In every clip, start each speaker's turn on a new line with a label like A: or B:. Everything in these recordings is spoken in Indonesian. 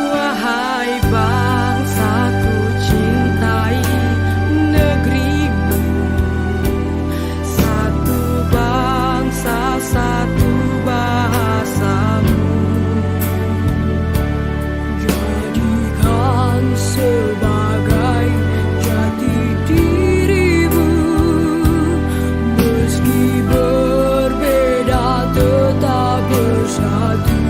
A: Wahai bangsaku, cintai negerimu. Satu bangsa, satu bahasamu. Jadikan sebagai jati dirimu. Meski berbeda tetap bersatu.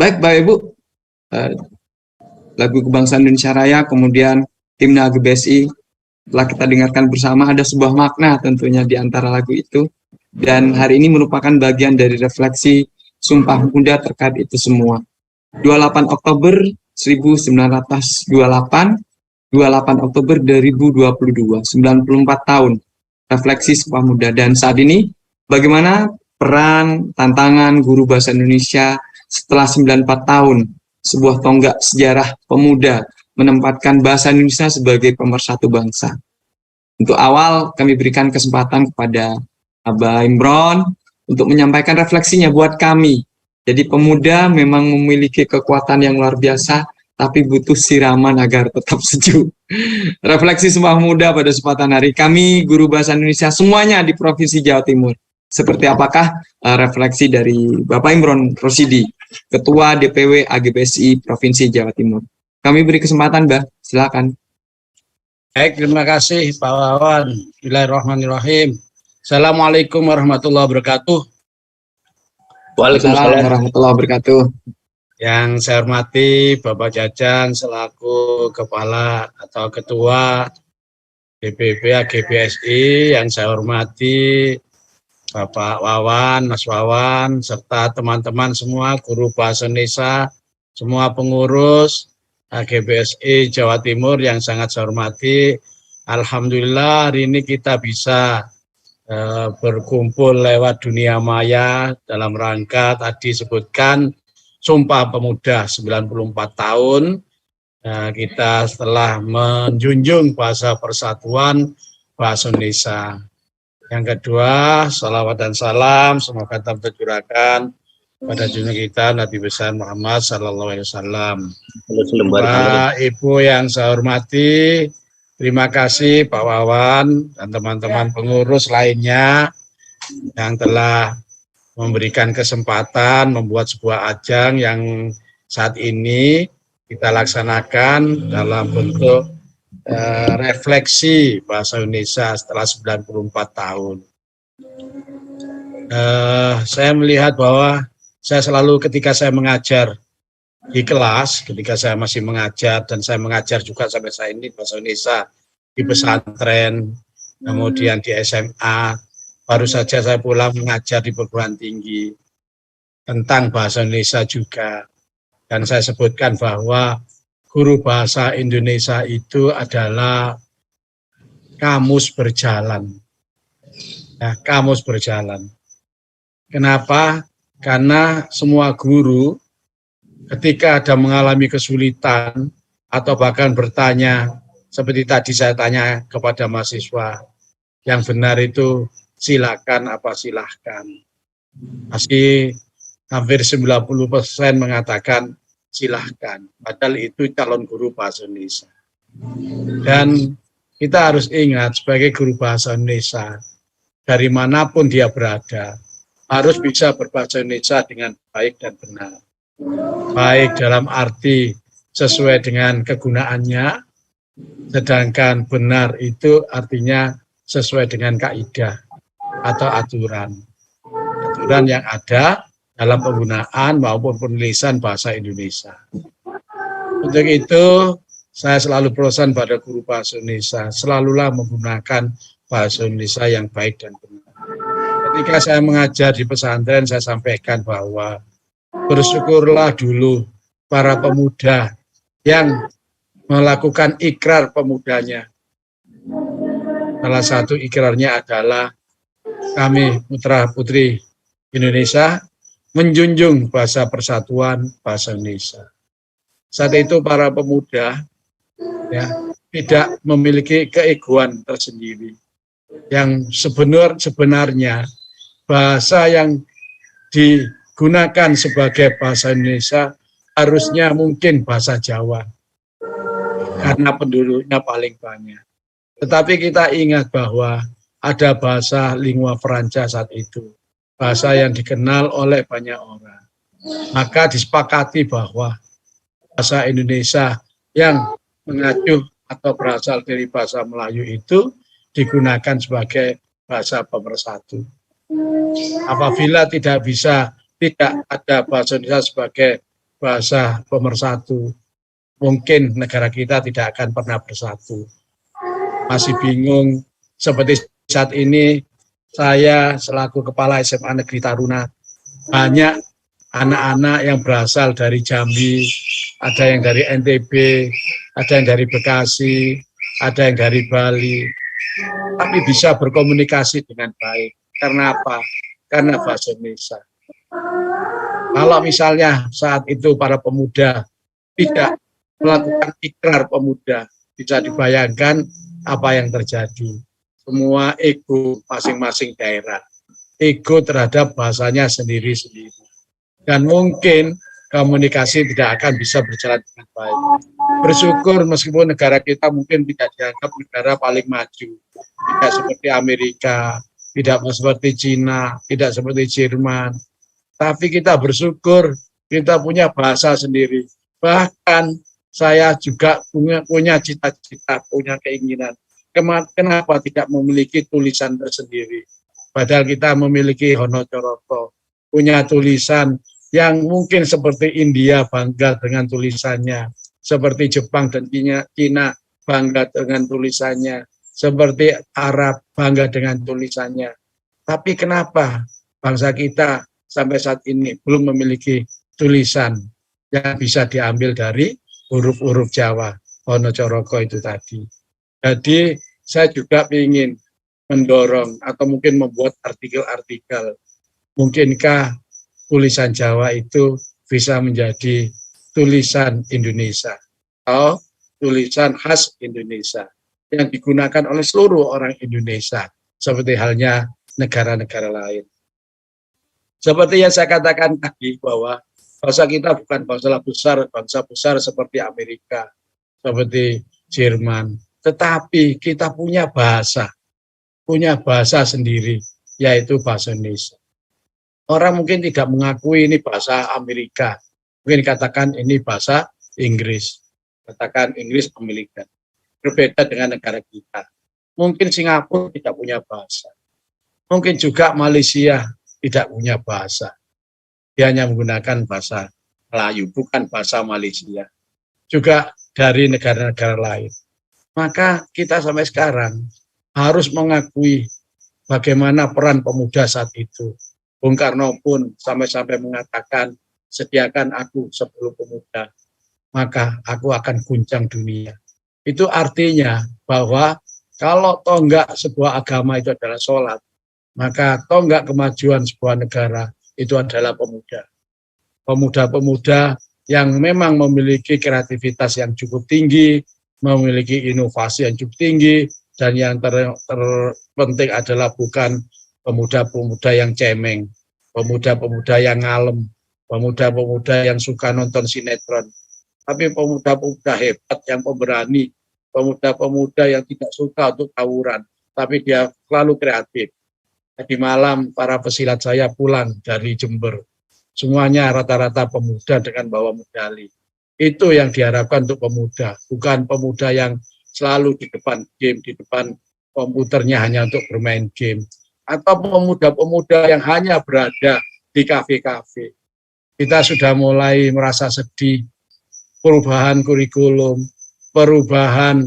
B: Baik, Bapak Ibu, lagu Kebangsaan Indonesia Raya, kemudian himne GBSI, telah kita dengarkan bersama. Ada sebuah makna tentunya di antara lagu itu. Dan hari ini merupakan bagian dari refleksi Sumpah Pemuda terkait itu semua. 28 Oktober 1928, 28 Oktober 2022, 94 tahun refleksi Sumpah Pemuda. Dan saat ini, bagaimana peran, tantangan guru bahasa Indonesia setelah 94 tahun, sebuah tonggak sejarah pemuda menempatkan bahasa Indonesia sebagai pemersatu bangsa. Untuk awal, kami berikan kesempatan kepada Abah Imron untuk menyampaikan refleksinya buat kami. Jadi pemuda memang memiliki kekuatan yang luar biasa, tapi butuh siraman agar tetap sejuk. Refleksi Sumpah Pemuda pada kesempatan hari kami, guru bahasa Indonesia semuanya di Provinsi Jawa Timur. Seperti apakah refleksi dari Bapak Imron Rosidi, Ketua DPW AGBSI Provinsi Jawa Timur. Kami beri kesempatan, Mbak. Silakan.
C: Baik, terima kasih Pak Wawan. Bismillahirrahmanirrahim. Assalamualaikum warahmatullahi wabarakatuh.
B: Waalaikumsalam warahmatullahi wabarakatuh.
C: Yang saya hormati Bapak Jajan selaku Kepala atau Ketua DPW AGBSI, yang saya hormati Bapak Wawan, Mas Wawan, serta teman-teman semua, guru bahasa Indonesia, semua pengurus AGBSI Jawa Timur yang sangat saya hormati. Alhamdulillah hari ini kita bisa berkumpul lewat dunia maya dalam rangka tadi sebutkan Sumpah Pemuda 94 tahun. Kita setelah menjunjung bahasa persatuan bahasa Indonesia. Yang kedua, salawat dan salam semoga tetap tercurahkan pada junjungan kita Nabi besar Muhammad Sallallahu Alaihi Wasallam. Bapak Ibu yang saya hormati, terima kasih Pak Wawan dan teman-teman pengurus lainnya yang telah memberikan kesempatan membuat sebuah ajang yang saat ini kita laksanakan dalam bentuk refleksi bahasa Indonesia setelah 94 tahun. Saya melihat bahwa saya selalu ketika saya mengajar di kelas, ketika saya masih mengajar dan saya mengajar juga sampai saat ini bahasa Indonesia di pesantren, kemudian di SMA, baru saja saya pulang mengajar di perguruan tinggi tentang bahasa Indonesia juga. Dan saya sebutkan bahwa guru bahasa Indonesia itu adalah kamus berjalan. Ya, kamus berjalan. Kenapa? Karena semua guru ketika ada mengalami kesulitan atau bahkan bertanya, seperti tadi saya tanya kepada mahasiswa, yang benar itu silakan apa silahkan. Masih hampir 90% mengatakan silahkan, padahal itu calon guru bahasa Indonesia. Dan kita harus ingat sebagai guru bahasa Indonesia, dari manapun dia berada, harus bisa berbahasa Indonesia dengan baik dan benar. Baik dalam arti sesuai dengan kegunaannya, sedangkan benar itu artinya sesuai dengan kaidah atau aturan yang ada dalam penggunaan maupun penulisan bahasa Indonesia. Untuk itu, saya selalu pesan pada guru bahasa Indonesia, selalulah menggunakan bahasa Indonesia yang baik dan benar. Ketika saya mengajar di pesantren, saya sampaikan bahwa bersyukurlah dulu para pemuda yang melakukan ikrar pemudanya. Salah satu ikrarnya adalah kami putra-putri Indonesia menjunjung bahasa persatuan bahasa Indonesia. Saat itu para pemuda ya tidak memiliki keegoan tersendiri. Yang sebenarnya bahasa yang digunakan sebagai bahasa Indonesia harusnya mungkin bahasa Jawa karena penduduknya paling banyak. Tetapi kita ingat bahwa ada bahasa lingua franca saat itu, bahasa yang dikenal oleh banyak orang. Maka disepakati bahwa bahasa Indonesia yang mengacu atau berasal dari bahasa Melayu itu digunakan sebagai bahasa pemersatu. Apabila tidak ada bahasa Indonesia sebagai bahasa pemersatu, mungkin negara kita tidak akan pernah bersatu. Masih bingung, seperti saat ini saya selaku kepala SMA Negeri Taruna, banyak anak-anak yang berasal dari Jambi, ada yang dari NTB, ada yang dari Bekasi, ada yang dari Bali, tapi bisa berkomunikasi dengan baik. Karena apa? Karena bahasa Indonesia. Kalau misalnya saat itu para pemuda tidak melakukan ikrar pemuda, bisa dibayangkan apa yang terjadi. Semua ego masing-masing daerah, ego terhadap bahasanya sendiri-sendiri. Dan mungkin komunikasi tidak akan bisa berjalan dengan baik. Bersyukur meskipun negara kita mungkin tidak dianggap negara paling maju, tidak seperti Amerika, tidak seperti Cina, tidak seperti Jerman, tapi kita bersyukur kita punya bahasa sendiri. Bahkan saya juga punya cita-cita, punya keinginan. Kenapa tidak memiliki tulisan tersendiri? Padahal kita memiliki Honocoroko, punya tulisan yang mungkin seperti India bangga dengan tulisannya, seperti Jepang dan Cina bangga dengan tulisannya, seperti Arab bangga dengan tulisannya. Tapi kenapa bangsa kita sampai saat ini belum memiliki tulisan yang bisa diambil dari huruf-huruf Jawa, Honocoroko itu tadi. Jadi saya juga ingin mendorong atau mungkin membuat artikel-artikel. Mungkinkah tulisan Jawa itu bisa menjadi tulisan Indonesia atau tulisan khas Indonesia yang digunakan oleh seluruh orang Indonesia seperti halnya negara-negara lain. Seperti yang saya katakan tadi bahwa bangsa kita bukan bangsa besar seperti Amerika, seperti Jerman, tetapi kita punya bahasa sendiri, yaitu bahasa Indonesia. Orang mungkin tidak mengakui ini bahasa Amerika, mungkin katakan ini bahasa Inggris. Katakan Inggris pemilikan. Berbeda dengan negara kita. Mungkin Singapura tidak punya bahasa. Mungkin juga Malaysia tidak punya bahasa. Dia hanya menggunakan bahasa Melayu, bukan bahasa Malaysia. Juga dari negara-negara lain. Maka kita sampai sekarang harus mengakui bagaimana peran pemuda saat itu. Bung Karno pun sampai-sampai mengatakan, sediakan aku 10 pemuda, maka aku akan guncang dunia. Itu artinya bahwa kalau tonggak sebuah agama itu adalah sholat, maka tonggak kemajuan sebuah negara itu adalah pemuda. Pemuda-pemuda yang memang memiliki kreativitas yang cukup tinggi, memiliki inovasi yang cukup tinggi, dan yang terpenting adalah bukan pemuda-pemuda yang cemeng, pemuda-pemuda yang ngalem, pemuda-pemuda yang suka nonton sinetron, tapi pemuda-pemuda hebat yang pemberani, pemuda-pemuda yang tidak suka untuk tawuran, tapi dia selalu kreatif. Tadi malam para pesilat saya pulang dari Jember, semuanya rata-rata pemuda dengan bawa medali. Itu yang diharapkan untuk pemuda, bukan pemuda yang selalu di depan game, di depan komputernya hanya untuk bermain game. Atau pemuda-pemuda yang hanya berada di kafe-kafe. Kita sudah mulai merasa sedih, perubahan kurikulum, perubahan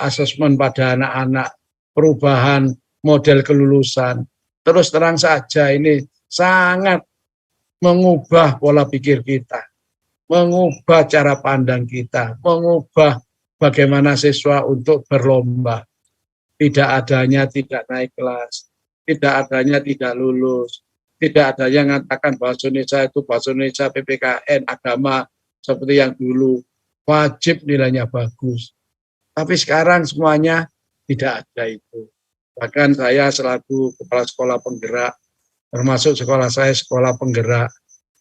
C: asesmen pada anak-anak, perubahan model kelulusan. Terus terang saja ini sangat mengubah pola pikir kita, mengubah cara pandang kita, mengubah bagaimana siswa untuk berlomba. Tidak adanya tidak naik kelas, tidak adanya tidak lulus, tidak adanya mengatakan bahasa Indonesia itu bahasa Indonesia PPKN, agama seperti yang dulu, wajib nilainya bagus. Tapi sekarang semuanya tidak ada itu. Bahkan saya selaku kepala sekolah penggerak, termasuk sekolah saya sekolah penggerak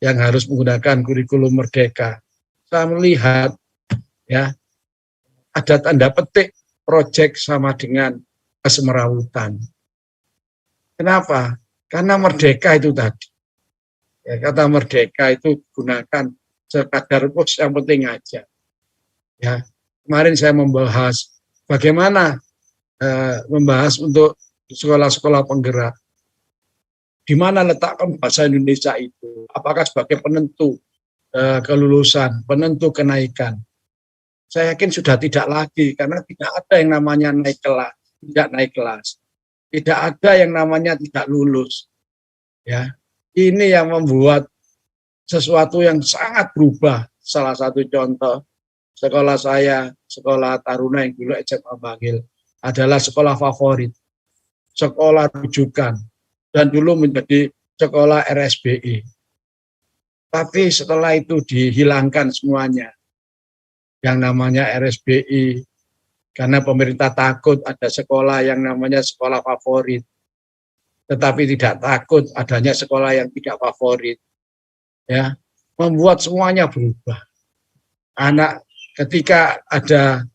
C: yang harus menggunakan kurikulum merdeka. Saya melihat ya ada tanda petik proyek sama dengan kesemerawutan. Kenapa? Karena merdeka itu tadi. Ya, kata merdeka itu gunakan sekadar yang penting aja. Ya, kemarin saya membahas bagaimana membahas untuk sekolah-sekolah penggerak. Di mana letakkan bahasa Indonesia itu? Apakah sebagai penentu kelulusan, penentu kenaikan? Saya yakin sudah tidak lagi, karena tidak ada yang namanya naik kelas, tidak naik kelas. Tidak ada yang namanya tidak lulus. Ya, ini yang membuat sesuatu yang sangat berubah. Salah satu contoh, sekolah saya, sekolah Taruna yang dulu SMA Bangil, adalah sekolah favorit, sekolah rujukan, dan dulu menjadi sekolah RSBI. Tapi setelah itu dihilangkan semuanya. Yang namanya RSBI, karena pemerintah takut ada sekolah yang namanya sekolah favorit, tetapi tidak takut adanya sekolah yang tidak favorit. Ya, membuat semuanya berubah. Anak ketika ada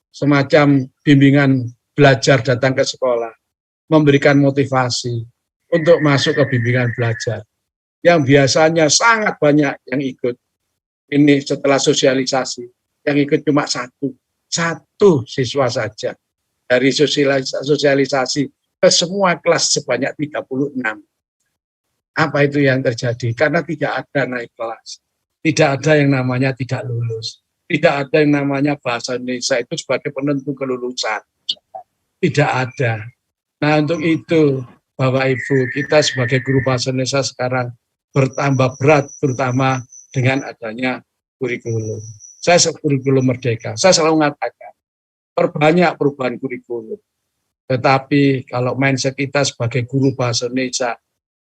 C: semacam bimbingan belajar datang ke sekolah, memberikan motivasi untuk masuk ke bimbingan belajar, yang biasanya sangat banyak yang ikut. Ini setelah sosialisasi, yang ikut cuma satu siswa saja. Dari sosialisasi ke semua kelas sebanyak 36. Apa itu yang terjadi? Karena tidak ada naik kelas. Tidak ada yang namanya tidak lulus. Tidak ada yang namanya bahasa Indonesia itu sebagai penentu kelulusan. Tidak ada. Nah, untuk itu, Bapak Ibu, kita sebagai guru bahasa Indonesia sekarang bertambah berat, terutama dengan adanya kurikulum. Saya kurikulum merdeka. Saya selalu mengatakan, perbanyak perubahan kurikulum. Tetapi kalau mindset kita sebagai guru bahasa Indonesia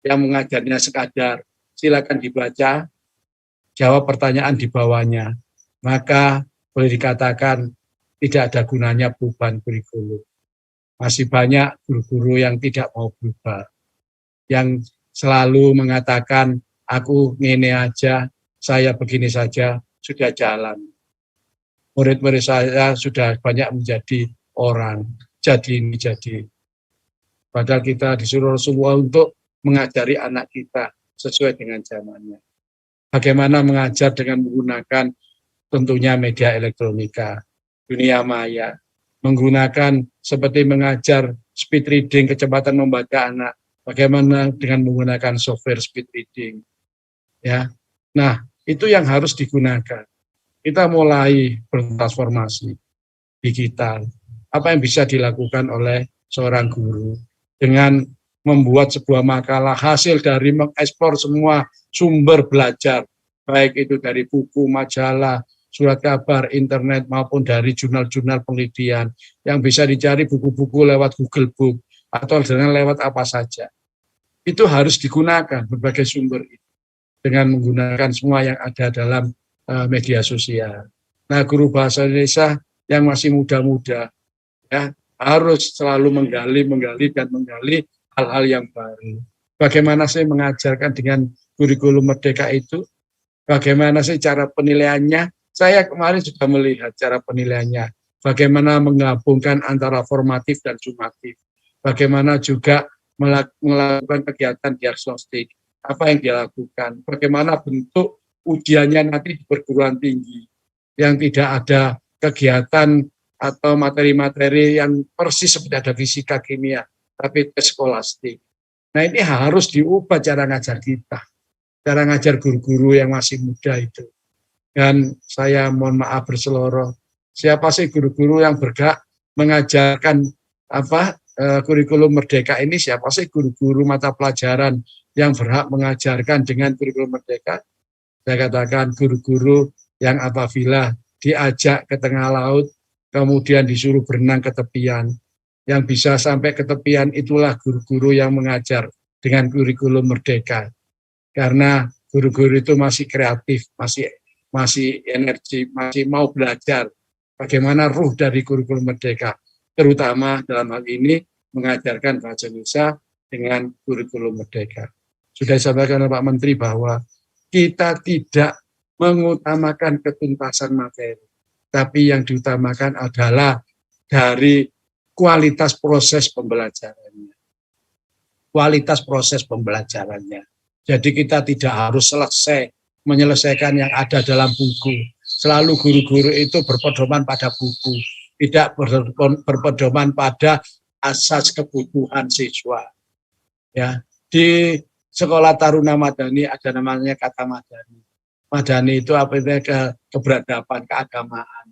C: yang mengajarnya sekadar, silakan dibaca, jawab pertanyaan di bawahnya, maka boleh dikatakan tidak ada gunanya perubahan kurikulum. Masih banyak guru-guru yang tidak mau berubah, yang selalu mengatakan, aku ngene aja, saya begini saja, sudah jalan. Murid-murid saya sudah banyak menjadi orang, jadi ini jadi. Padahal kita disuruh semua untuk mengajari anak kita sesuai dengan zamannya. bagaimana mengajar dengan menggunakan tentunya media elektronika, dunia maya, menggunakan seperti mengajar speed reading, kecepatan membaca anak, bagaimana dengan menggunakan software speed reading. Ya, nah itu yang harus digunakan. Kita mulai bertransformasi digital. Apa yang bisa dilakukan oleh seorang guru dengan membuat sebuah makalah hasil dari mengeksplor semua sumber belajar, baik itu dari buku, majalah, surat kabar, internet, maupun dari jurnal-jurnal penelitian yang bisa dicari buku-buku lewat Google Book atau dengan lewat apa saja. Itu harus digunakan berbagai sumber itu dengan menggunakan semua yang ada dalam media sosial. Nah, guru bahasa Indonesia yang masih muda-muda ya harus selalu menggali hal-hal yang baru. Bagaimana sih mengajarkan dengan kurikulum merdeka itu? Bagaimana sih cara penilaiannya? Saya kemarin sudah melihat cara penilaiannya. Bagaimana menggabungkan antara formatif dan sumatif. Bagaimana juga melakukan kegiatan diagnostik. Apa yang dia lakukan? Bagaimana bentuk ujiannya nanti di perguruan tinggi. Yang tidak ada kegiatan atau materi-materi yang persis seperti ada fisika, kimia, tapi tes skolastik. Nah, ini harus diubah cara ngajar kita. Cara ngajar guru-guru yang masih muda itu. Dan saya mohon maaf berseloroh, siapa sih guru-guru yang berhak mengajarkan kurikulum merdeka ini? Siapa sih guru-guru mata pelajaran yang berhak mengajarkan dengan kurikulum merdeka? Saya katakan guru-guru yang apabila diajak ke tengah laut, kemudian disuruh berenang ke tepian, yang bisa sampai ke tepian itulah guru-guru yang mengajar dengan kurikulum merdeka. Karena guru-guru itu masih kreatif, masih energi, masih mau belajar bagaimana ruh dari kurikulum merdeka, terutama dalam hal ini mengajarkan bahasa Indonesia dengan kurikulum merdeka. Sudah disampaikan oleh Pak Menteri bahwa kita tidak mengutamakan ketuntasan materi, tapi yang diutamakan adalah dari kualitas proses pembelajarannya. Kualitas proses pembelajarannya. Jadi kita tidak harus menyelesaikan yang ada dalam buku. Selalu guru-guru itu berpedoman pada buku, tidak berpedoman pada asas kebutuhan siswa. Ya, di Sekolah Taruna Madani ada namanya kata Madani. Madani itu apa itu keberadaban, keagamaan.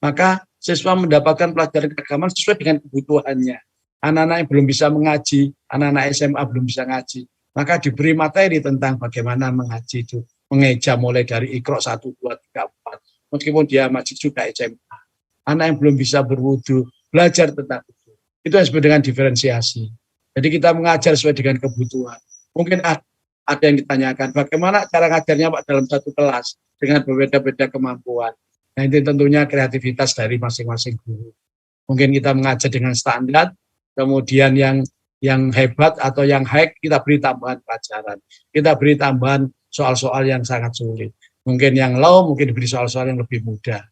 C: Maka siswa mendapatkan pelajaran keagamaan sesuai dengan kebutuhannya. Anak-anak yang belum bisa mengaji, anak-anak SMA belum bisa ngaji, maka diberi materi tentang bagaimana mengaji itu. Mengeja mulai dari Iqra 1, 2, 3, 4. Meskipun dia masih juga SMA. Anak yang belum bisa berwudu, belajar tentang itu. Itu yang disebut dengan diferensiasi. Jadi kita mengajar sesuai dengan kebutuhan. Mungkin ada yang ditanyakan, bagaimana cara ngajarnya Pak dalam satu kelas dengan berbeda-beda kemampuan. Nah, itu tentunya kreativitas dari masing-masing guru. Mungkin kita mengajar dengan standar, kemudian yang hebat atau yang high kita beri tambahan pelajaran. Kita beri tambahan soal-soal yang sangat sulit. Mungkin yang low, mungkin diberi soal-soal yang lebih mudah.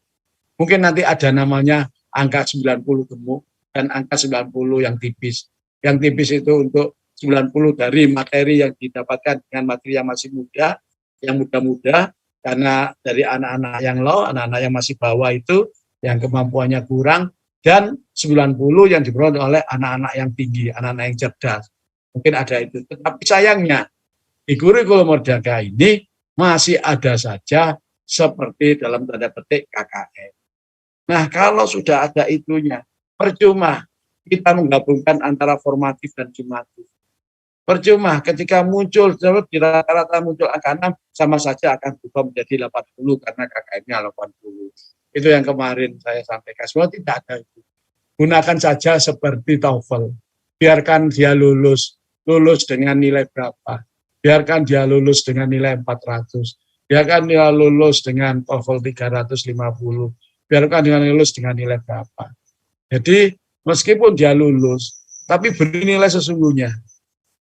C: Mungkin nanti ada namanya angka 90 gemuk dan angka 90 yang tipis. Yang tipis itu untuk 90 dari materi yang didapatkan dengan materi yang masih muda, yang muda-muda, karena dari anak-anak yang low, anak-anak yang masih bawah itu, yang kemampuannya kurang, dan 90 yang diperoleh oleh anak-anak yang tinggi, anak-anak yang cerdas. Mungkin ada itu. Tetapi sayangnya, di kurikulum merdeka ini masih ada saja seperti dalam tanda petik KKN. Nah, kalau sudah ada itunya, percuma kita menggabungkan antara formatif dan sumatif. Percuma ketika muncul, di rata-rata muncul angka 6, sama saja akan berubah menjadi 80 karena KKN-nya 80. Itu yang kemarin saya sampaikan. Semua tidak ada itu. Gunakan saja seperti TOEFL. Biarkan dia lulus dengan nilai berapa. Biarkan dia lulus dengan nilai 400. Biarkan dia lulus dengan TOEFL 350. Biarkan dia lulus dengan nilai berapa. Jadi meskipun dia lulus, tapi beri nilai sesungguhnya.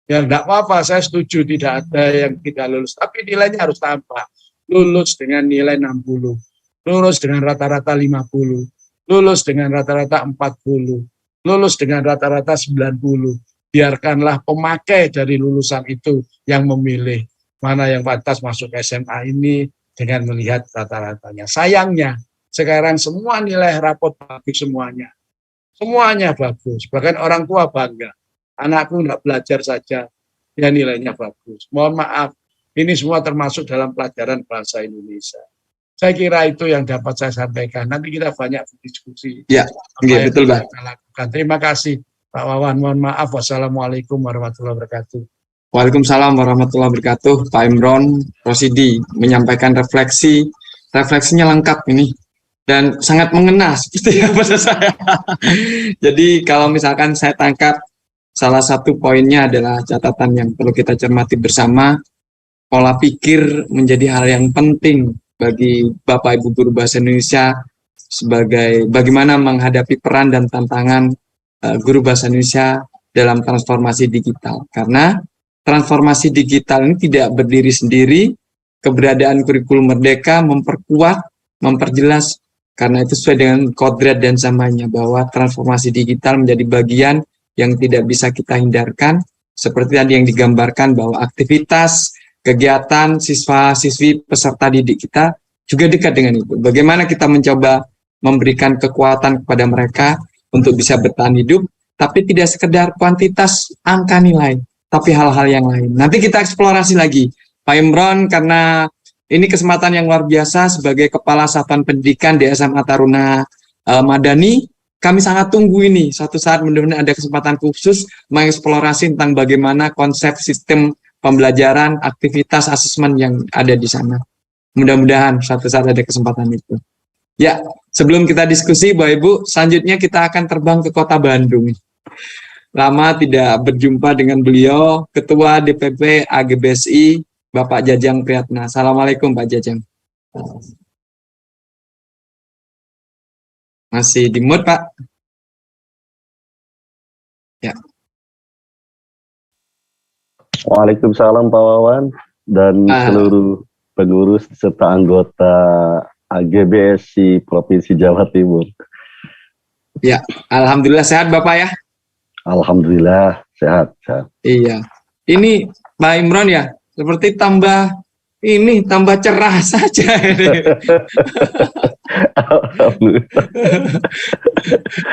C: Ya enggak apa-apa, saya setuju tidak ada yang tidak lulus, tapi nilainya harus tambah. Lulus dengan nilai 60, lulus dengan rata-rata 50, lulus dengan rata-rata 40, lulus dengan rata-rata 90. Biarkanlah pemakai dari lulusan itu yang memilih. mana yang pantas masuk SMA ini dengan melihat rata-ratanya. Sayangnya sekarang semua nilai rapot bagus semuanya. Semuanya bagus. Bahkan orang tua bangga. Anakku nggak belajar saja, ya nilainya bagus. Mohon maaf, ini semua termasuk dalam pelajaran bahasa Indonesia. Saya kira itu yang dapat saya sampaikan. Nanti kita banyak berdiskusi.
B: Ya,
C: Apa
B: betul,
C: yang
B: Pak.
C: kita lakukan. Terima kasih, Pak Wawan. Mohon maaf. Wassalamualaikum warahmatullahi wabarakatuh.
B: Waalaikumsalam warahmatullahi wabarakatuh. Pak Imron Rosidi menyampaikan refleksinya lengkap ini dan sangat mengena seperti apa saya. Jadi kalau misalkan saya tangkap salah satu poinnya adalah catatan yang perlu kita cermati bersama, pola pikir menjadi hal yang penting bagi Bapak Ibu guru bahasa Indonesia sebagai bagaimana menghadapi peran dan tantangan guru bahasa Indonesia dalam transformasi digital. Karena transformasi digital ini tidak berdiri sendiri, keberadaan kurikulum merdeka memperkuat, memperjelas, karena itu sesuai dengan kodrat dan zamannya, bahwa transformasi digital menjadi bagian yang tidak bisa kita hindarkan, seperti tadi yang digambarkan bahwa aktivitas, kegiatan, siswa-siswi, peserta didik kita juga dekat dengan itu. Bagaimana kita mencoba memberikan kekuatan kepada mereka untuk bisa bertahan hidup, tapi tidak sekedar kuantitas angka nilai, tapi hal-hal yang lain. Nanti kita eksplorasi lagi. Pak Imron, karena ini kesempatan yang luar biasa sebagai Kepala Satuan Pendidikan di SMA Taruna Madani, kami sangat tunggu ini. Suatu saat mudah-mudahan ada kesempatan khusus mengeksplorasi tentang bagaimana konsep sistem pembelajaran, aktivitas, asesmen yang ada di sana. Mudah-mudahan suatu saat ada kesempatan itu. Ya, sebelum kita diskusi, Bapak Ibu, selanjutnya kita akan terbang ke kota Bandung. Lama tidak berjumpa dengan beliau, Ketua DPP AGBSI, Bapak Jajang Priyatna. Assalamualaikum, Pak Jajang. Masih di mute, Pak? Ya.
D: Waalaikumsalam Pak Wawan dan seluruh pengurus serta anggota AGBSI Provinsi Jawa Timur.
B: Ya, alhamdulillah sehat Bapak ya.
D: Alhamdulillah sehat.
B: Iya. Ini Pak Imron ya, seperti tambah cerah saja ini.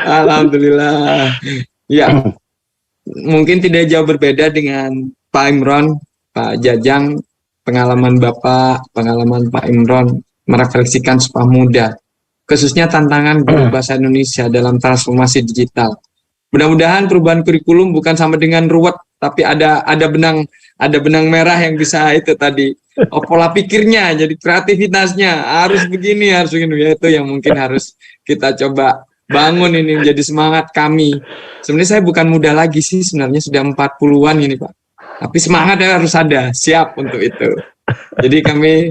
B: Alhamdulillah. Ya. Mungkin tidak jauh berbeda dengan Pak Imron, Pak Jajang, pengalaman Bapak, pengalaman Pak Imron merefleksikan Sumpah Muda, khususnya tantangan guru bahasa Indonesia dalam transformasi digital. Mudah-mudahan perubahan kurikulum bukan sama dengan ruwet, tapi ada benang merah yang bisa itu tadi, pola pikirnya, jadi kreativitasnya harus begini, ya itu yang mungkin harus kita coba bangun ini menjadi semangat kami. Sebenarnya saya bukan muda lagi sih, sebenarnya sudah 40-an ini Pak. Tapi semangatnya harus ada, siap untuk itu. Jadi kami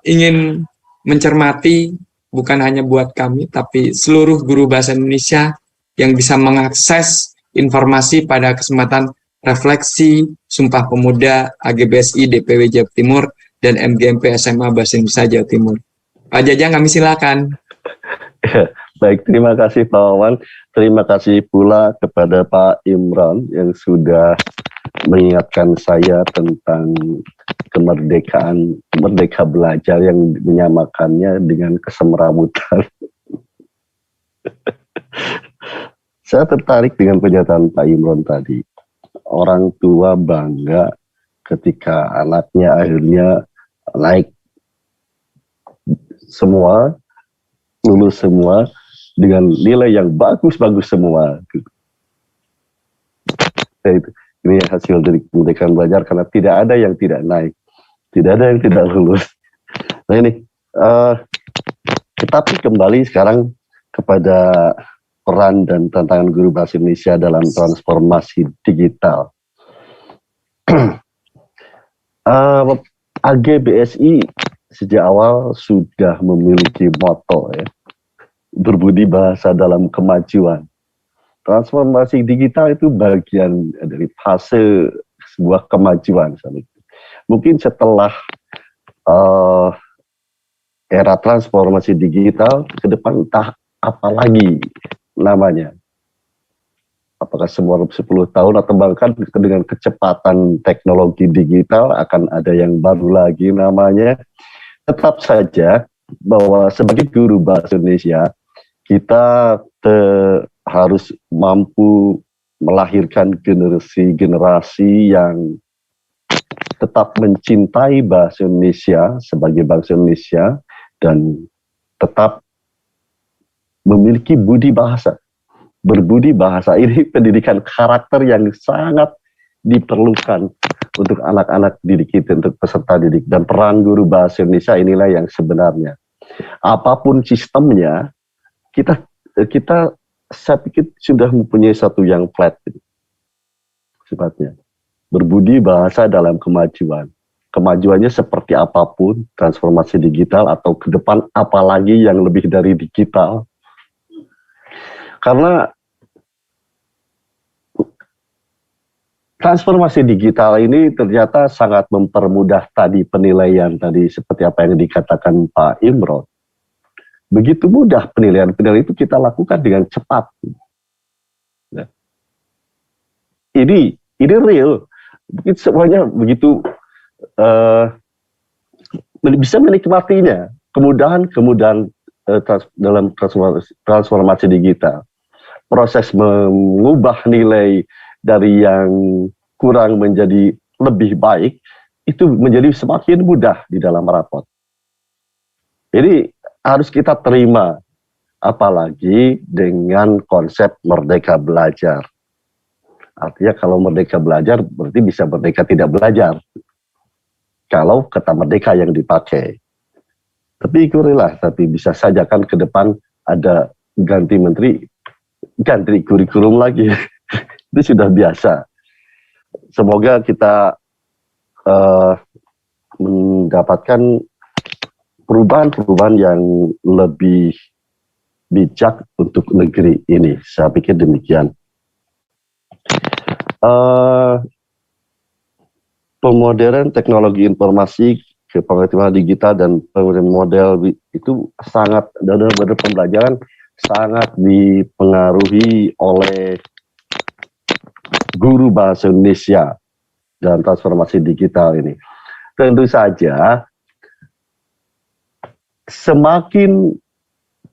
B: ingin mencermati bukan hanya buat kami, tapi seluruh guru bahasa Indonesia yang bisa mengakses informasi pada kesempatan refleksi Sumpah Pemuda AGBSI DPW Jawa Timur dan MGMP SMA Bahasa Indonesia Jawa Timur. Pak Jajang, kami silakan.
D: Baik, terima kasih Pak Wawan. Terima kasih pula kepada Pak Imron yang sudah mengingatkan saya tentang kemerdekaan, merdeka belajar yang menyamakannya dengan kesemrawutan. Saya tertarik dengan pernyataan Pak Imron tadi. Orang tua bangga ketika anaknya akhirnya naik semua, lulus semua, dengan nilai yang bagus-bagus semua. Ini hasil dari kemerdekaan belajar, karena tidak ada yang tidak naik, tidak ada yang tidak lulus. Nah ini, tapi kembali sekarang kepada peran dan tantangan guru bahasa Indonesia dalam transformasi digital. AGBSI sejak awal sudah memiliki motto ya, berbudi bahasa dalam kemajuan. Transformasi digital itu bagian dari fase sebuah kemajuan. Mungkin setelah era transformasi digital, ke depan entah apa lagi namanya. apakah semua 10 tahun atau bahkan dengan kecepatan teknologi digital akan ada yang baru lagi namanya. Tetap saja bahwa sebagai guru bahasa Indonesia kita harus mampu melahirkan generasi yang tetap mencintai bahasa Indonesia sebagai bangsa Indonesia dan tetap memiliki budi bahasa. Berbudi bahasa ini pendidikan karakter yang sangat diperlukan untuk anak-anak didik kita, untuk peserta didik. Dan peran guru bahasa Indonesia inilah yang sebenarnya. Apapun sistemnya, kita saya pikir sudah mempunyai satu yang flat sifatnya. Berbudi bahasa dalam kemajuan. Kemajuannya seperti apapun, transformasi digital atau ke depan apalagi yang lebih dari digital. Karena transformasi digital ini ternyata sangat mempermudah tadi penilaian tadi seperti apa yang dikatakan Pak Imron. Begitu mudah penilaian itu kita lakukan dengan cepat. Nah, ini real. Semuanya begitu bisa menikmatinya. Kemudahan dalam transformasi digital. Proses mengubah nilai dari yang kurang menjadi lebih baik itu menjadi semakin mudah di dalam rapot. Jadi harus kita terima, apalagi dengan konsep merdeka belajar. Artinya kalau merdeka belajar berarti bisa merdeka tidak belajar. Kalau kata merdeka yang dipakai. Tapi ikutilah, tapi bisa saja kan ke depan ada ganti menteri, ganti kurikulum lagi. Itu sudah biasa. Semoga kita mendapatkan perubahan-perubahan yang lebih bijak untuk negeri ini. Saya pikir demikian. Pemodern teknologi informasi ke pengetahuan digital dan model itu sangat dalam pembelajaran sangat dipengaruhi oleh guru bahasa Indonesia dalam transformasi digital ini. Tentu saja semakin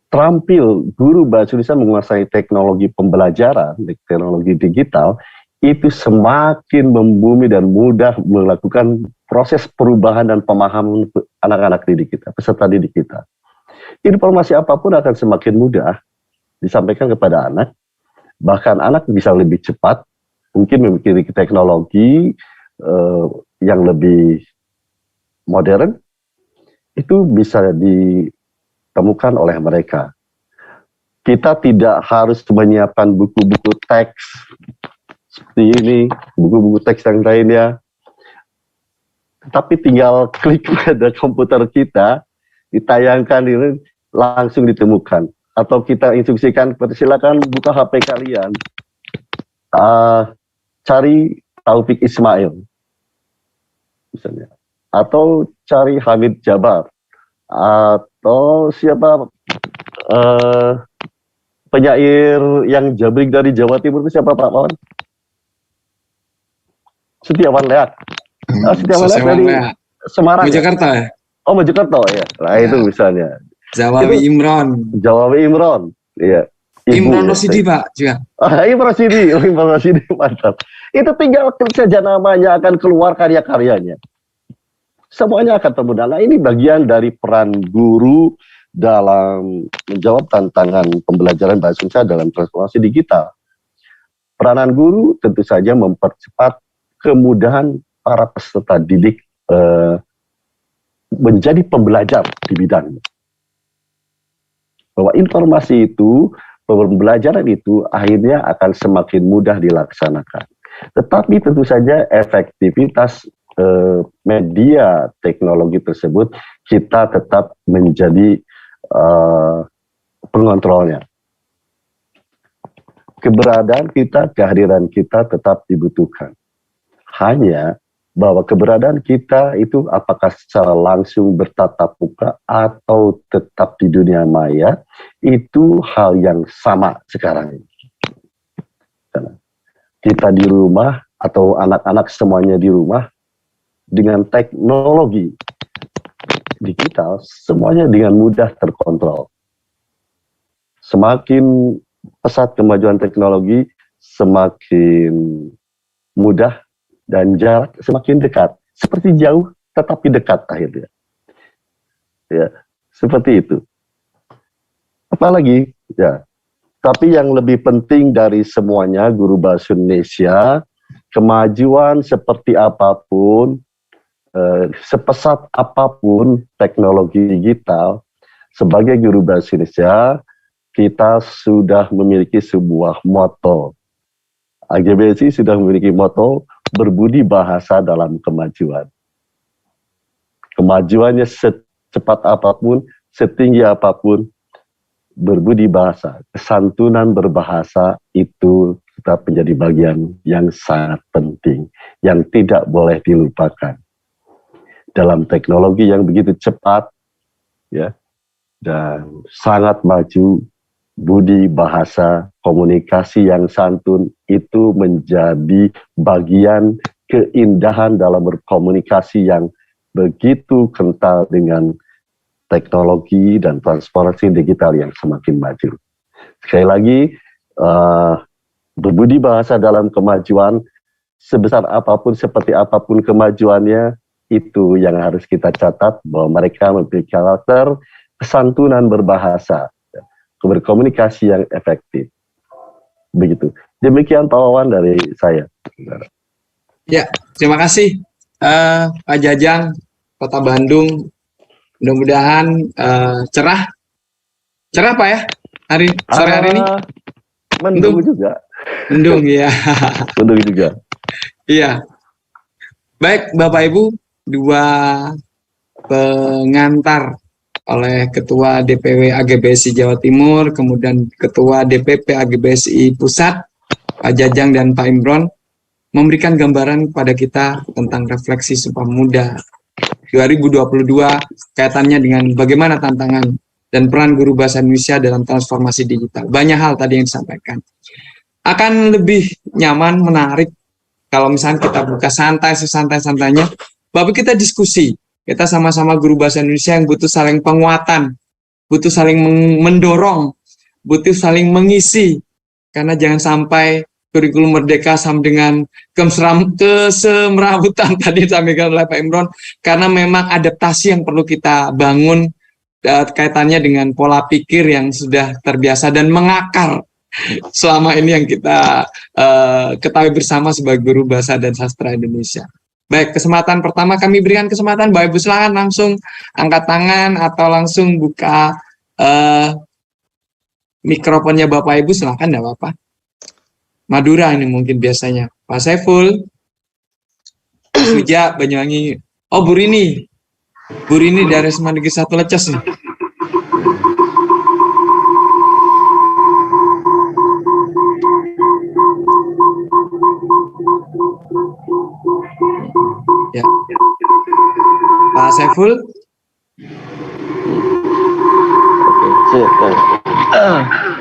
D: terampil guru bahasa Indonesia menguasai teknologi pembelajaran, teknologi digital, itu semakin membumi dan mudah melakukan proses perubahan dan pemahaman anak-anak didik kita, peserta didik kita. Informasi apapun akan semakin mudah disampaikan kepada anak, bahkan anak bisa lebih cepat, mungkin memiliki teknologi yang lebih modern, itu bisa ditemukan oleh mereka. Kita tidak harus menyiapkan buku-buku teks seperti ini, buku-buku teks yang lainnya. Tapi tinggal klik pada komputer kita, ditayangkan ini langsung ditemukan. Atau kita instruksikan, silakan buka HP kalian, cari Taufik Ismail, misalnya. Atau cari Hamid Jabar, atau siapa penyair yang jabrik dari Jawa Timur itu siapa Pak Wawan? Setiawan Leak. Setiawan Leak dari Semarang.
B: Mojokerto ya?
D: Oh, Mojokerto ya. Nah ya. Itu misalnya.
B: Jawabi Imron.
D: Jawabi Imron. Iya.
B: Imron Rosidi Pak juga.
D: Imron Rosidi mantap. Itu tinggal klik saja namanya akan keluar karya-karyanya. Semuanya akan termudah. Nah, ini bagian dari peran guru dalam menjawab tantangan pembelajaran bahasa Indonesia dalam transformasi digital. Peranan guru tentu saja mempercepat kemudahan para peserta didik menjadi pembelajar di bidangnya. Bahwa informasi itu, pembelajaran itu akhirnya akan semakin mudah dilaksanakan. Tetapi tentu saja efektivitas media teknologi tersebut kita tetap menjadi pengontrolnya. Keberadaan kita, kehadiran kita tetap dibutuhkan. Hanya bahwa keberadaan kita itu apakah secara langsung bertatap muka atau tetap di dunia maya, itu hal yang sama sekarang ini. kita di rumah atau anak-anak semuanya di rumah dengan teknologi digital, semuanya dengan mudah terkontrol. Semakin pesat kemajuan teknologi, semakin mudah dan jarak semakin dekat. Seperti jauh tetapi dekat akhirnya. Ya, seperti itu. Apalagi, ya. Tapi yang lebih penting dari semuanya, Guru Bahasa Indonesia, kemajuan seperti apapun, sepesat apapun teknologi digital, sebagai Guru Bahasa Indonesia, kita sudah memiliki sebuah moto. AGBSI sudah memiliki moto berbudi bahasa dalam kemajuan. Kemajuannya secepat apapun, setinggi apapun, berbudi bahasa, kesantunan berbahasa itu tetap menjadi bagian yang sangat penting, yang tidak boleh dilupakan. Dalam teknologi yang begitu cepat, ya, dan sangat maju, budi bahasa, komunikasi yang santun itu menjadi bagian keindahan dalam berkomunikasi yang begitu kental dengan teknologi dan transparansi digital yang semakin maju. Sekali lagi, berbudi bahasa dalam kemajuan, sebesar apapun, seperti apapun kemajuannya, itu yang harus kita catat, bahwa mereka memiliki karakter kesantunan berbahasa, berkomunikasi yang efektif. Begitu. Demikian Pak Wawan dari saya.
B: Ya, terima kasih Pak Jajang, Kota Bandung. Mudah-mudahan cerah Pak ya sore hari ini.
D: Mendung juga.
B: Mendung ya.
D: Mendung juga.
B: Iya. Baik Bapak Ibu, dua pengantar oleh Ketua DPW AGBSI Jawa Timur, kemudian Ketua DPP AGBSI Pusat, Pak Jajang dan Pak Imron, memberikan gambaran kepada kita tentang refleksi Sumpah Pemuda 2022, kaitannya dengan bagaimana tantangan dan peran guru bahasa Indonesia dalam transformasi digital. Banyak hal tadi yang disampaikan. Akan lebih nyaman, menarik, kalau misalnya kita buka santai, sesantai-santainya, Bapak kita diskusi. Kita sama-sama guru bahasa Indonesia yang butuh saling penguatan, butuh saling mendorong, butuh saling mengisi. Karena jangan sampai kurikulum merdeka sama dengan kesemrawutan tadi disampaikan oleh Pak Imron, karena memang adaptasi yang perlu kita bangun kaitannya dengan pola pikir yang sudah terbiasa dan mengakar selama ini yang kita ketahui bersama sebagai guru bahasa dan sastra Indonesia. Baik, kesempatan pertama kami berikan kesempatan Bapak Ibu, silakan langsung angkat tangan atau langsung buka mikrofonnya Bapak Ibu, silakan, enggak apa-apa. Madura ini mungkin biasanya. Pak Saiful, Suja, Banyuwangi. Oh, Bu Rini dari SMA Negeri 1 Leces nih. Ya. Pak Saiful.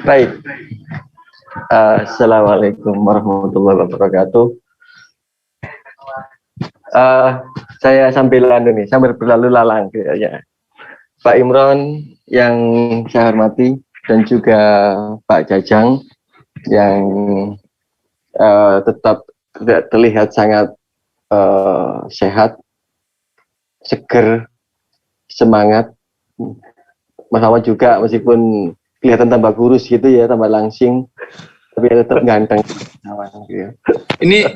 E: Baik. Assalamualaikum warahmatullahi wabarakatuh. Saya sambil berlalu lalang ya. Pak Imron yang saya hormati dan juga Pak Jajang yang tetap terlihat sangat sehat, seger, semangat. Mas Wawan juga meskipun kelihatan tambah kurus gitu ya, tambah langsing, tapi tetap ganteng.
B: Ini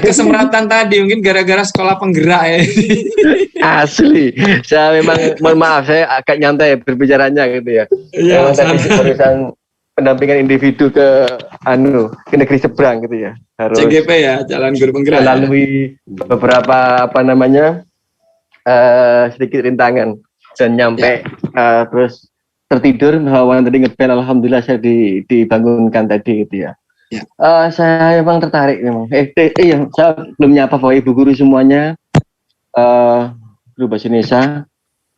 B: kesemratan tadi mungkin gara-gara sekolah penggerak ya.
E: Asli, saya memang mohon maaf saya agak nyantai berbicaranya gitu ya. Iya. Tadi urusan pendampingan individu ke negeri seberang gitu ya. Harus
B: CGP ya, Jalan Guru Penggerak.
E: Melalui beberapa sedikit rintangan dan nyampe terus tertidur. Wawan tadi ngebel, alhamdulillah saya dibangunkan tadi gitu ya. Ya. Saya memang tertarik memang. Saya belum nyapa Bapak Ibu guru semuanya, guru bahasa Indonesia,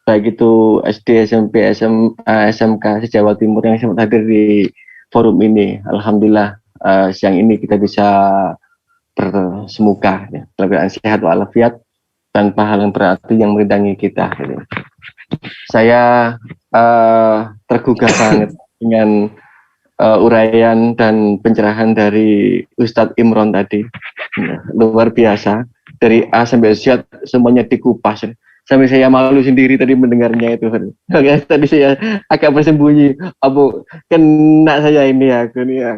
E: baik itu SD, SMP, SMA, SMK se Jawa Timur yang sempat hadir di forum ini. Alhamdulillah siang ini kita bisa bersemuka ya, dalam keadaan sehat walafiat tanpa hal yang berarti yang merintangi kita gitu. Saya tergugah banget dengan uraian dan pencerahan dari Ustadz Imron tadi, luar biasa, dari A sampai Z semuanya dikupas sampai saya malu sendiri tadi mendengarnya itu. Tadi saya agak bersembunyi, apa kena saya ini aku nih ya.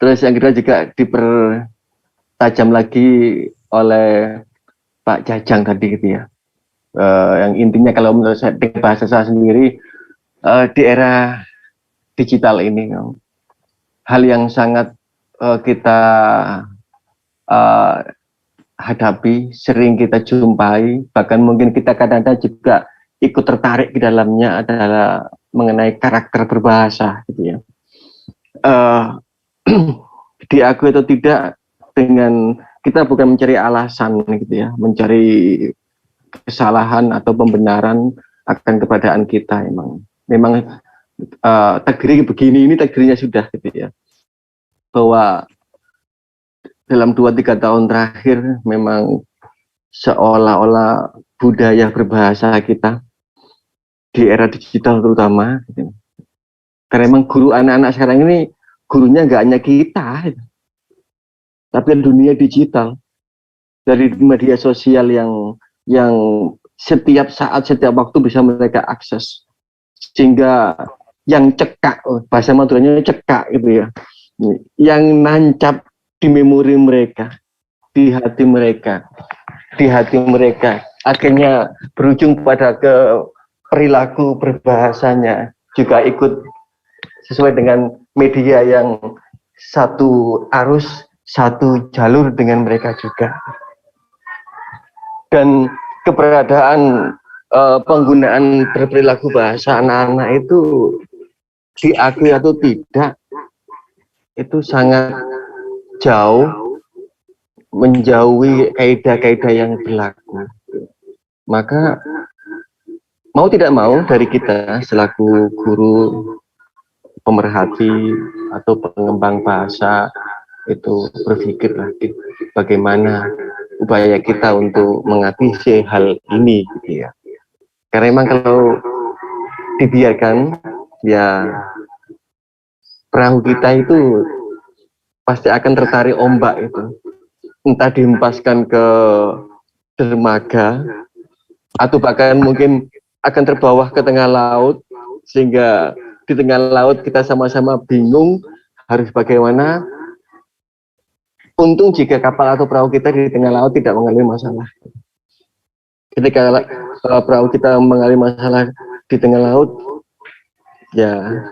E: Terus yang kedua juga dipertajam lagi oleh Pak Jajang tadi gitu ya. Yang intinya kalau menurut saya dengan bahasa saya sendiri, di era digital ini hal yang sangat kita hadapi, sering kita jumpai, bahkan mungkin kita kadang-kadang juga ikut tertarik di dalamnya adalah mengenai karakter berbahasa gitu ya. Diakui atau tidak, dengan kita bukan mencari alasan gitu ya, mencari kesalahan atau pembenaran akan keberadaan kita. Memang takdir begini, ini takdirnya sudah gitu ya, bahwa dalam 2-3 tahun terakhir memang seolah-olah budaya berbahasa kita di era digital terutama gitu. Karena memang guru anak-anak sekarang ini gurunya nggak hanya kita, tapi dunia digital, dari media sosial yang setiap saat, setiap waktu bisa mereka akses, sehingga yang cekak, bahasa Maduranya cekak gitu ya, yang nancap di memori mereka, di hati mereka, akhirnya berujung pada ke perilaku berbahasanya juga ikut sesuai dengan media yang satu arus, satu jalur dengan mereka juga. Dan keberadaan penggunaan berperilaku bahasa anak-anak itu diakui atau tidak, itu sangat jauh menjauhi kaidah-kaidah yang berlaku. Maka mau tidak mau dari kita selaku guru, pemerhati atau pengembang bahasa itu berpikir lagi bagaimana upaya kita untuk mengatasi hal ini gitu ya. Karena memang kalau dibiarkan ya perahu kita itu pasti akan tertarik ombak itu, entah dihempaskan ke dermaga atau bahkan mungkin akan terbawa ke tengah laut, sehingga di tengah laut kita sama-sama bingung harus bagaimana. Untung jika kapal atau perahu kita di tengah laut tidak mengalami masalah. Ketika perahu kita mengalami masalah di tengah laut, ya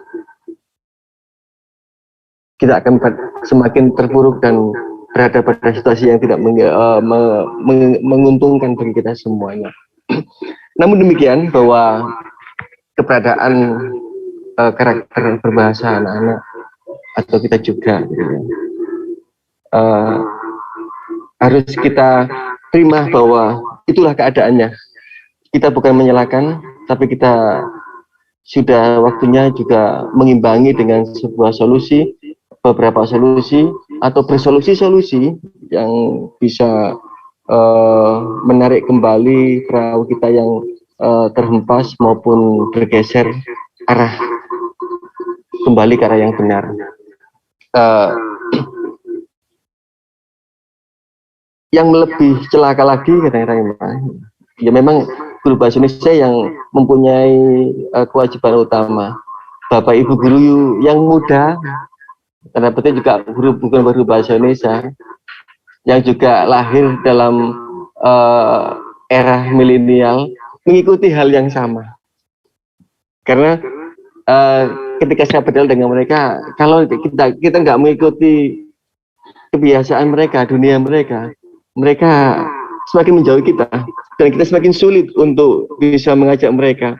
E: kita akan semakin terpuruk dan berada pada situasi yang tidak menguntungkan bagi kita semuanya. Namun demikian, bahwa keberadaan karakter berbahasa anak-anak atau kita juga harus kita terima bahwa itulah keadaannya. Kita bukan menyalahkan, tapi kita sudah waktunya juga mengimbangi dengan sebuah solusi, beberapa solusi atau bersolusi-solusi yang bisa menarik kembali perahu kita yang terhempas maupun bergeser arah kembali ke arah yang benar. Yang lebih celaka lagi kadang-kadang ya memang guru bahasa Indonesia yang mempunyai kewajiban utama, Bapak Ibu guru yang muda, karena betul juga guru bukan baru bahasa Indonesia, yang juga lahir dalam era milenial, mengikuti hal yang sama. Karena ketika saya berdialog dengan mereka, kalau kita nggak mengikuti kebiasaan mereka, dunia mereka, mereka semakin menjauhi kita, dan kita semakin sulit untuk bisa mengajak mereka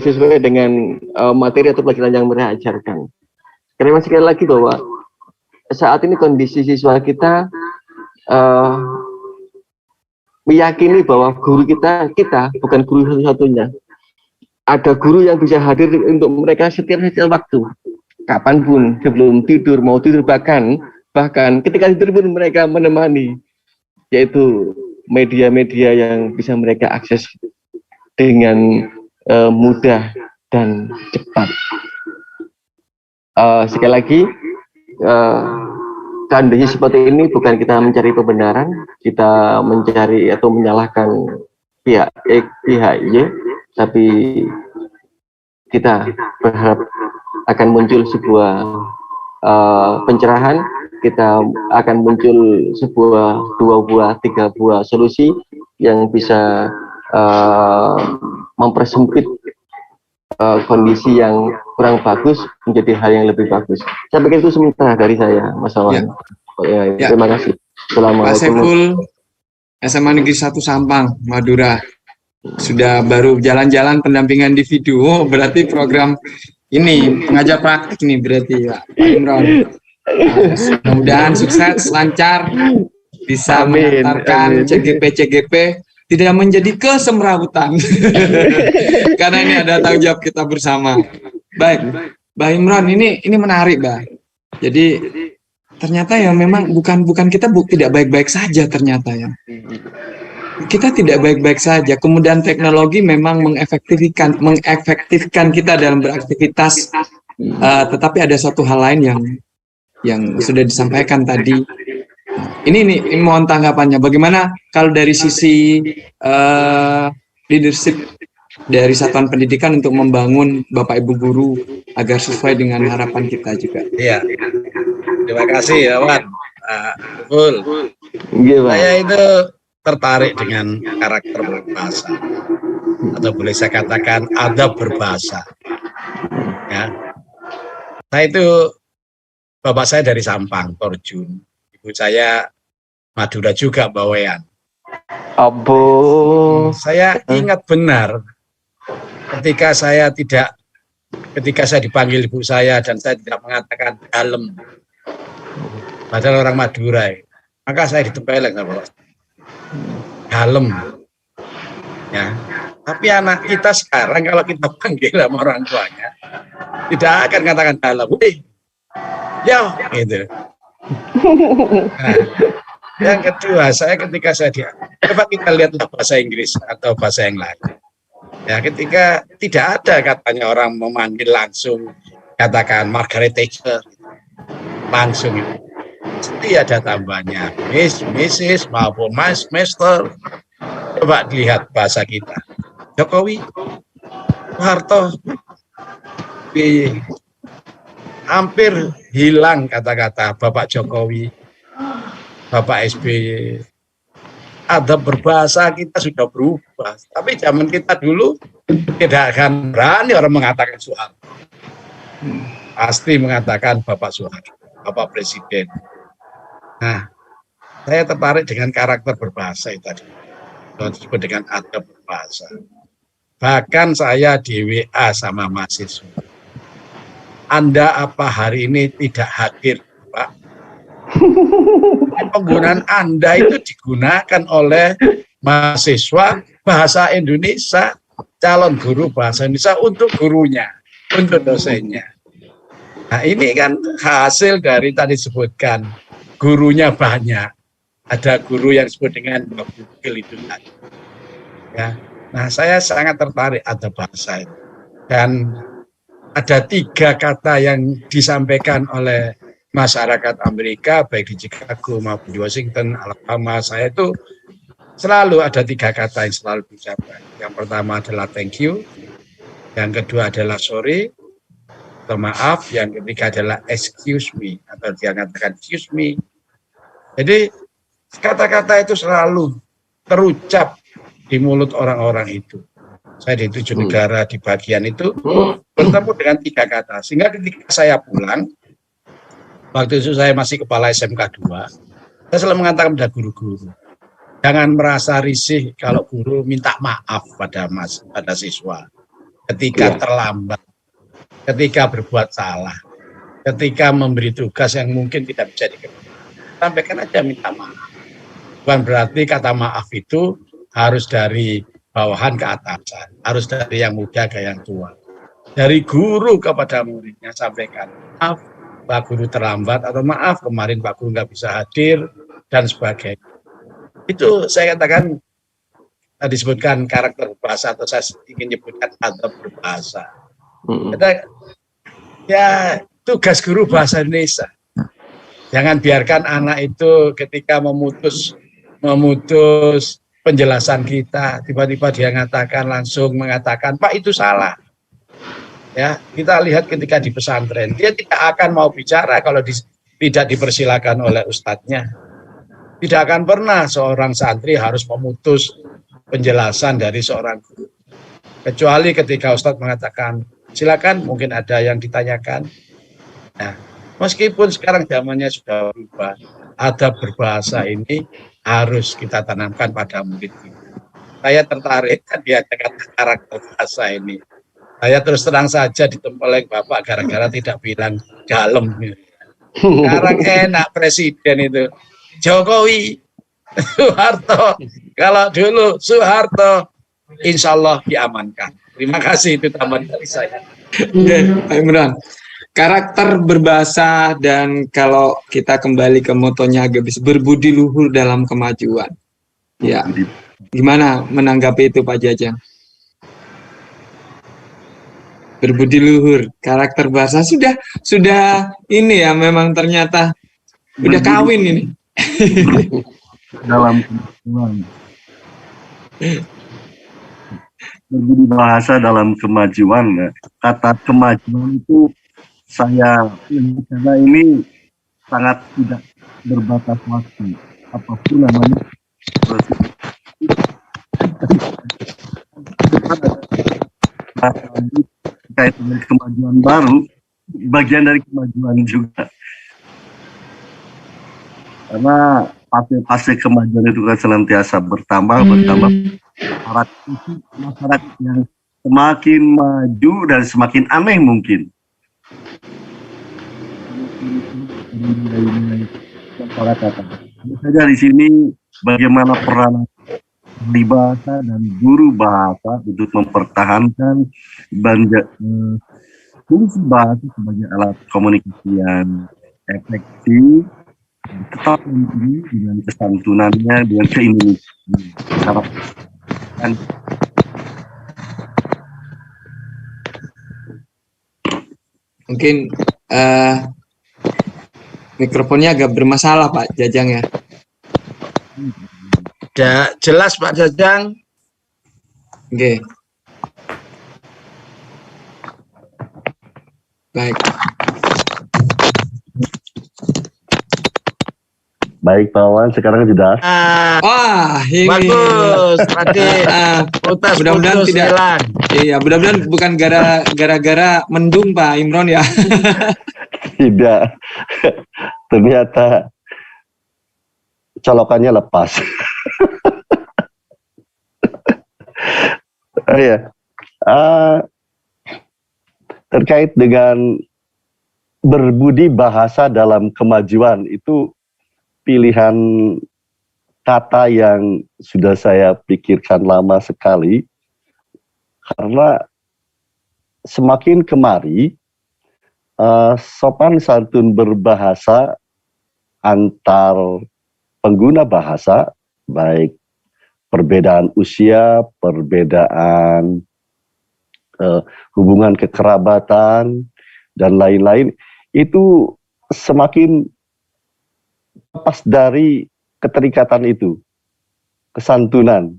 E: sesuai dengan materi atau pelajaran yang mereka ajarkan. Karena sekali lagi bahwa saat ini kondisi siswa kita meyakini bahwa guru kita bukan guru satu-satunya. Ada guru yang bisa hadir untuk mereka setiap waktu. kapanpun sebelum tidur, mau tidur, bahkan ketika tidur pun mereka menemani, yaitu media-media yang bisa mereka akses dengan mudah dan cepat. Sekali lagi, kondisi seperti ini bukan kita mencari kebenaran, kita mencari atau menyalahkan pihak X, pihak Y, tapi kita berharap akan muncul sebuah pencerahan, kita akan muncul sebuah 2 buah, 3 buah solusi yang bisa mempersempit kondisi yang kurang bagus menjadi hal yang lebih bagus. Saya pikir itu sementara dari saya, Mas Awan. Ya. Terima kasih.
B: Pak Saiful, SMA Negeri 1 Sampang, Madura. Sudah baru jalan-jalan pendampingan individu. Oh, berarti program ini pengajar praktik nih berarti Pak Imron. Mudah-mudahan sukses, lancar, bisa mengantarkan CGP tidak menjadi kesemrawutan. Karena ini ada tanggung jawab kita bersama. Baik, Mbak Imron, ini menarik, Mbak. Jadi ternyata ya memang bukan kita tidak baik-baik saja ternyata ya. Kita tidak baik-baik saja. Kemudian teknologi memang mengefektifkan kita dalam beraktivitas. Tetapi ada satu hal lain yang sudah disampaikan tadi. Ini mohon tanggapannya. Bagaimana kalau dari sisi leadership dari satuan pendidikan untuk membangun Bapak Ibu guru agar sesuai dengan harapan kita juga.
C: Iya. Terima kasih ya, Wan. Betul. Saya itu tertarik dengan karakter berbahasa, atau boleh saya katakan adab berbahasa. Ya. Saya itu, bapak saya dari Sampang, Torjun. Ibu saya Madura juga, Bawean. Saya ingat benar ketika saya dipanggil ibu saya dan saya tidak mengatakan dalem, padahal orang Madura, maka saya ditempeleng sama bapak. Dalem, ya. Tapi anak kita sekarang kalau kita panggil sama orang tuanya tidak akan katakan dalem, yo, gitu. Nah, yang kedua, ketika saya coba kita lihatlah bahasa Inggris atau bahasa yang lain. Ya, ketika tidak ada katanya orang memanggil langsung, katakan Margaret Thatcher, langsung itu. Pasti ada tambahnya, Miss, Mrs, maupun Mas, Master. Coba dilihat bahasa kita. Jokowi, Soeharto, hampir hilang kata-kata Bapak Jokowi, Bapak SBY. Adab berbahasa kita sudah berubah. Tapi zaman kita dulu tidak akan berani orang mengatakan Soeharto. Pasti mengatakan Bapak Soeharto, Bapak Presiden. Nah, saya tertarik dengan karakter berbahasa itu tadi. Disebut dengan adab berbahasa. Bahkan saya di WA sama mahasiswa. Anda apa hari ini tidak hadir, Pak? Penggunaan Anda itu digunakan oleh mahasiswa bahasa Indonesia, calon guru bahasa Indonesia untuk gurunya, untuk dosennya. Nah, ini kan hasil dari tadi disebutkan, gurunya banyak. Ada guru yang disebut dengan Google itu tadi. Ya. Nah, saya sangat tertarik ada bahasa itu. Dan ada 3 kata yang disampaikan oleh masyarakat Amerika, baik di Chicago maupun di Washington, Alabama. Saya itu selalu ada 3 kata yang selalu diucapkan. Yang pertama adalah thank you, yang kedua adalah sorry, atau maaf, yang ketiga adalah excuse me, atau dia katakan excuse me. Jadi kata-kata itu selalu terucap di mulut orang-orang itu. Saya di 7 negara di bagian itu bertemu dengan 3 kata. Sehingga ketika saya pulang, waktu itu saya masih kepala SMK 2, saya selalu mengatakan pada guru-guru, jangan merasa risih kalau guru minta maaf pada siswa ketika terlambat, ketika berbuat salah, ketika memberi tugas yang mungkin tidak bisa dikerjakan. Sampaikan aja minta maaf. Bukan berarti kata maaf itu harus dari bawahan ke atasan, harus dari yang muda ke yang tua. dari guru kepada muridnya, sampaikan maaf Pak Guru terlambat, atau maaf kemarin Pak Guru nggak bisa hadir, dan sebagainya. Itu saya katakan, disebutkan karakter berbahasa, atau saya ingin menyebutkan adab berbahasa. Kita, ya tugas guru bahasa Indonesia. Jangan biarkan anak itu ketika memutus penjelasan kita, tiba-tiba dia langsung mengatakan, Pak itu salah. Ya, kita lihat ketika di pesantren, dia tidak akan mau bicara kalau tidak dipersilakan oleh ustadznya. Tidak akan pernah seorang santri harus memutus penjelasan dari seorang guru. Kecuali ketika ustadz mengatakan, silakan, mungkin ada yang ditanyakan. Nah, meskipun sekarang zamannya sudah berubah, adab berbahasa ini harus kita tanamkan pada murid kita. Saya tertarik tadi ada kata karakter bahasa ini. Saya terus terang saja ditempeleng Bapak gara-gara tidak bilang dalem. Sekarang enak presiden itu. Jokowi, Soeharto. Kalau dulu Soeharto, insya Allah diamankan. Terima kasih, itu tambahan dari saya.
B: Pak Imran, karakter berbahasa, dan kalau kita kembali ke motonya Agabis, berbudi luhur dalam kemajuan. Ya, gimana menanggapi itu Pak Jajang? Berbudi luhur, karakter bahasa sudah ini ya, memang ternyata udah kawin ini.
D: Dalam kemajuan. Berbudi bahasa dalam kemajuan. Kata kemajuan itu karena ini sangat tidak berbatas waktu. Apapun namanya. Terkait dengan kemajuan baru, bagian dari kemajuan juga. Karena fase kemajuan itu kan senantiasa bertambah. Masyarakat yang semakin maju dan semakin aneh mungkin. Saja di sini bagaimana peran di bahasa dan guru bahasa untuk mempertahankan fungsi bahasa sebagai alat komunikasi yang efektif, tetap dengan kesantunannya, dengan keindonesiaan.
B: Mungkin mikrofonnya agak bermasalah Pak Jajang ya.
C: Jelas Pak Jajang.
B: Oke. Baik.
D: Baik Pak Wan, sekarang sudah.
B: Wah, ini
C: Bagus. Tadi
B: mudah-mudahan tidak.
C: hilang.
B: Iya, mudah-mudahan bukan gara-gara mendung Pak Imron ya.
D: Tidak. Ternyata colokannya lepas. Oh ya. Terkait dengan berbudi bahasa dalam kemajuan, itu pilihan kata yang sudah saya pikirkan lama sekali, karena semakin kemari sopan santun berbahasa antar pengguna bahasa, baik perbedaan usia, perbedaan hubungan kekerabatan, dan lain-lain, itu semakin lepas dari keterikatan itu, kesantunan.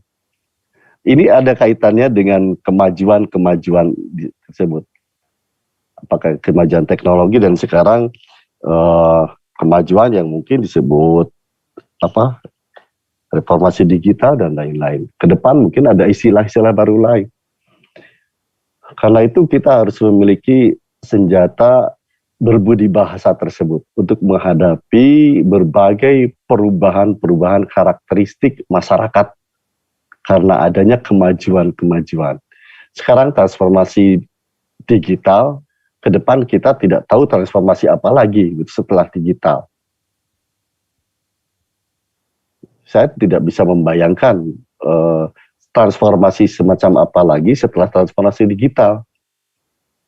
D: Ini ada kaitannya dengan kemajuan-kemajuan tersebut. Apakah kemajuan teknologi, dan sekarang kemajuan yang mungkin disebut reformasi digital dan lain-lain. Ke depan mungkin ada istilah-istilah baru lain. Karena itu kita harus memiliki senjata berbudi bahasa tersebut untuk menghadapi berbagai perubahan-perubahan karakteristik masyarakat karena adanya kemajuan-kemajuan. Sekarang transformasi digital, ke depan kita tidak tahu transformasi apa lagi setelah digital. Saya tidak bisa membayangkan transformasi semacam apa lagi setelah transformasi digital.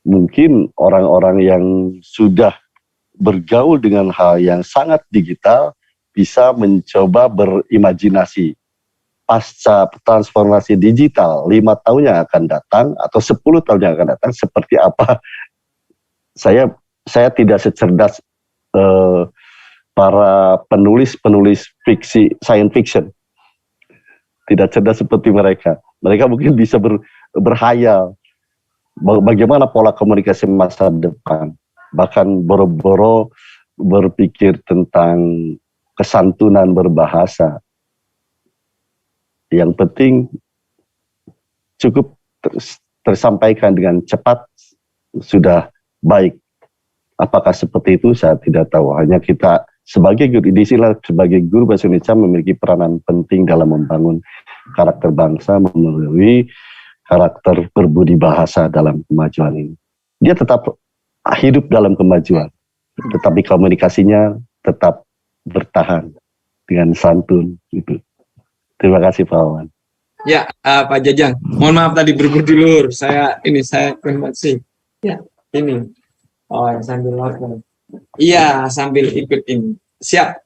D: mungkin orang-orang yang sudah bergaul dengan hal yang sangat digital bisa mencoba berimajinasi pasca transformasi digital 5 tahun yang akan datang atau 10 tahun yang akan datang seperti apa. Saya tidak secerdas para penulis fiksi, science fiction. Tidak cerdas seperti mereka. Mereka mungkin bisa berhayal bagaimana pola komunikasi masa depan. Bahkan boro-boro berpikir tentang kesantunan berbahasa. Yang penting cukup tersampaikan dengan cepat sudah baik. Apakah seperti itu saya tidak tahu. Hanya kita sebagai guru bahasa Indonesia memiliki peranan penting dalam membangun karakter bangsa melalui karakter berbudi bahasa dalam kemajuan ini. Dia tetap hidup dalam kemajuan, tetapi komunikasinya tetap bertahan dengan santun. Gitu. Terima kasih Pak Wawan.
B: Ya, Pak Jajang. Mohon maaf tadi berbudi luhur. Saya konfirmasi. Ya, ini. Oh, sambil lapor. Iya, sambil ikut ini. Siap.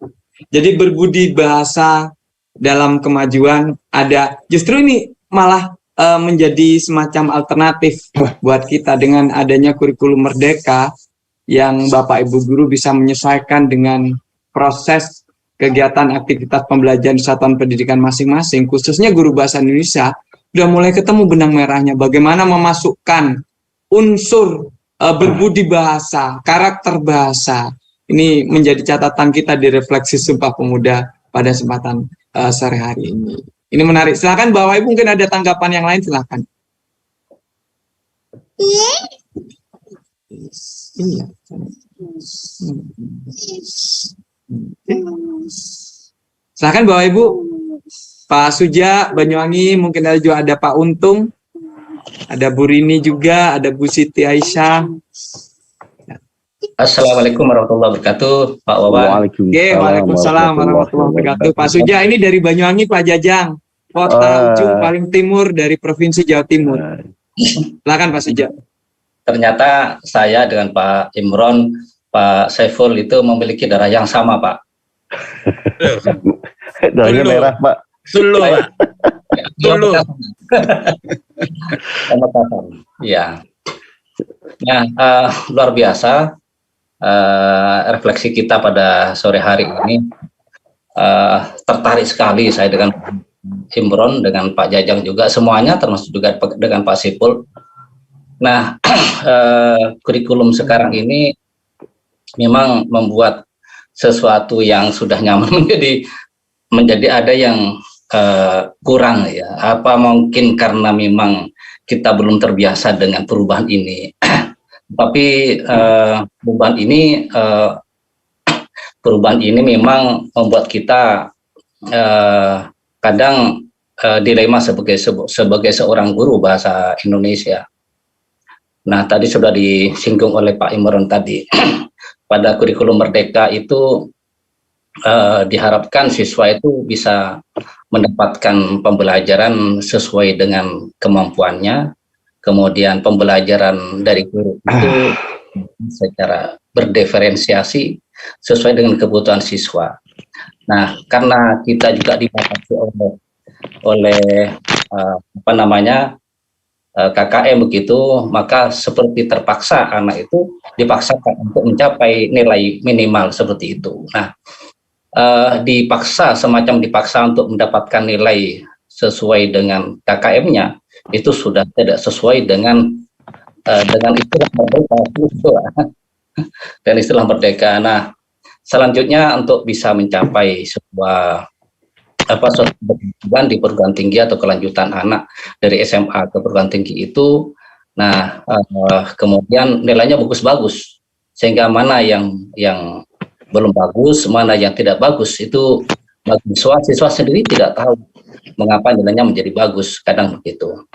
B: Jadi berbudi bahasa dalam kemajuan ada. Justru ini malah menjadi semacam alternatif buat kita dengan adanya kurikulum merdeka yang Bapak Ibu guru bisa menyesuaikan dengan proses kegiatan aktivitas pembelajaran satuan pendidikan masing-masing, khususnya guru bahasa Indonesia, sudah mulai ketemu benang merahnya bagaimana memasukkan unsur berbudi bahasa, karakter bahasa. Ini menjadi catatan kita di Refleksi Sumpah Pemuda pada kesempatan sore hari ini. Ini menarik. Silakan Bapak Ibu, mungkin ada tanggapan yang lain, silakan. Iya. Silakan Bapak Ibu. Pak Suja, Banyuwangi, mungkin ada Pak Untung, ada Bu Rini juga, ada Bu Siti Aisyah.
F: Assalamualaikum warahmatullahi wabarakatuh, Pak Wawan.
B: Waalaikumsalam warahmatullahi wabarakatuh. Pak Suja, ini dari Banyuwangi, Pak Jajang, kota ujung paling timur dari Provinsi Jawa Timur. Silakan Pak Suja.
F: Ternyata saya dengan Pak Imron, Pak Saiful itu memiliki darah yang sama, Pak.
D: Darahnya merah, Pak.
B: Dulu, Pak. Dulu.
F: Ya. Nah, luar biasa refleksi kita pada sore hari ini. Tertarik sekali saya dengan Imron, dengan Pak Jajang juga, semuanya termasuk juga dengan Pak Sipul. Nah, kurikulum sekarang ini memang membuat sesuatu yang sudah nyaman menjadi ada yang kurang ya. Apa mungkin karena memang kita belum terbiasa dengan perubahan ini. Tapi perubahan ini memang membuat kita kadang dilema sebagai seorang guru bahasa Indonesia. Nah, tadi sudah disinggung oleh Pak Imron tadi. Pada kurikulum merdeka itu diharapkan siswa itu bisa mendapatkan pembelajaran sesuai dengan kemampuannya, kemudian pembelajaran dari guru itu secara berdiferensiasi sesuai dengan kebutuhan siswa. Nah, karena kita juga dibatasi oleh KKM begitu, maka seperti terpaksa anak itu dipaksakan untuk mencapai nilai minimal seperti itu. Nah, semacam dipaksa untuk mendapatkan nilai sesuai dengan KKM-nya, itu sudah tidak sesuai dengan istilah merdeka. Dan istilah merdeka. Nah, selanjutnya untuk bisa mencapai sebuah di perguruan tinggi atau kelanjutan anak dari SMA ke perguruan tinggi itu, nah kemudian nilainya bagus-bagus, sehingga mana yang belum bagus, mana yang tidak bagus itu siswa sendiri tidak tahu mengapa nilainya menjadi bagus, kadang begitu.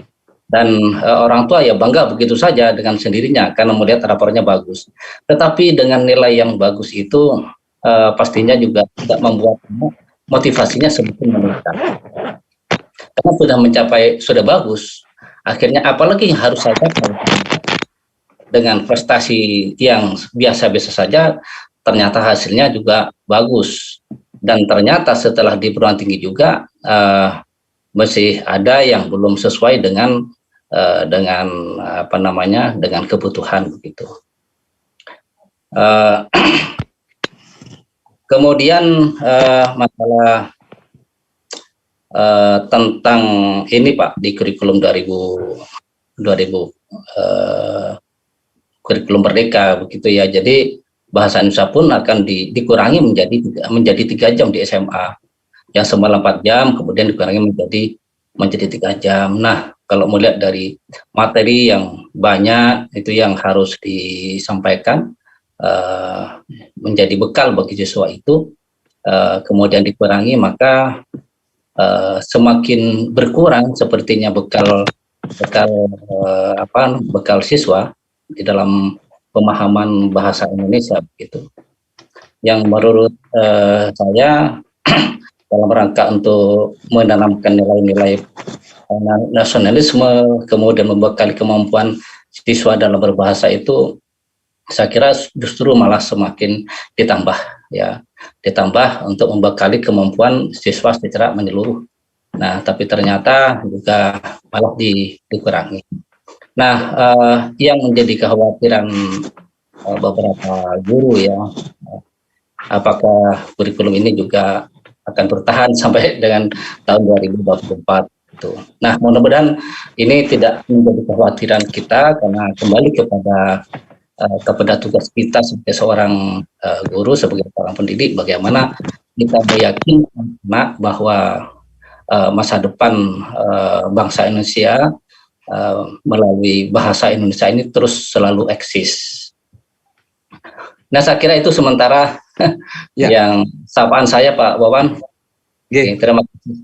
F: Dan orang tua ya bangga begitu saja dengan sendirinya karena melihat rapornya bagus. Tetapi dengan nilai yang bagus itu pastinya juga tidak membuat motivasinya semakin meningkat. Karena sudah bagus, akhirnya apalagi yang harus saya capai. dengan prestasi yang biasa-biasa saja, ternyata hasilnya juga bagus. Dan ternyata setelah di perguruan tinggi juga masih ada yang belum sesuai dengan apa namanya, dengan kebutuhan begitu. Kemudian masalah tentang ini Pak, di kurikulum 2000 kurikulum Merdeka begitu ya. Jadi bahasa Indonesia pun akan dikurangi menjadi 3 jam di SMA. Yang semula 4 jam kemudian dikurangi menjadi 3 jam. Nah, kalau melihat dari materi yang banyak itu yang harus disampaikan menjadi bekal bagi siswa itu, kemudian dikurangi, maka semakin berkurang sepertinya bekal siswa di dalam pemahaman bahasa Indonesia begitu. Yang menurut saya dalam rangka untuk menanamkan nilai-nilai nasionalisme, kemudian membekali kemampuan siswa dalam berbahasa itu, saya kira justru malah semakin ditambah ya, ditambah untuk membekali kemampuan siswa secara menyeluruh. Nah, tapi ternyata juga malah dikurangi. Nah, yang menjadi kekhawatiran beberapa guru ya, apakah kurikulum ini juga akan bertahan sampai dengan tahun 2024 itu. Nah, mudah-mudahan ini tidak menjadi kekhawatiran kita, karena kembali kepada tugas kita sebagai seorang guru, sebagai seorang pendidik, bagaimana kita meyakinkan anak bahwa masa depan bangsa Indonesia melalui bahasa Indonesia ini terus selalu eksis. Nah, saya kira itu sementara ya, yang sapaan saya Pak Wawan. Oke, terima kasih.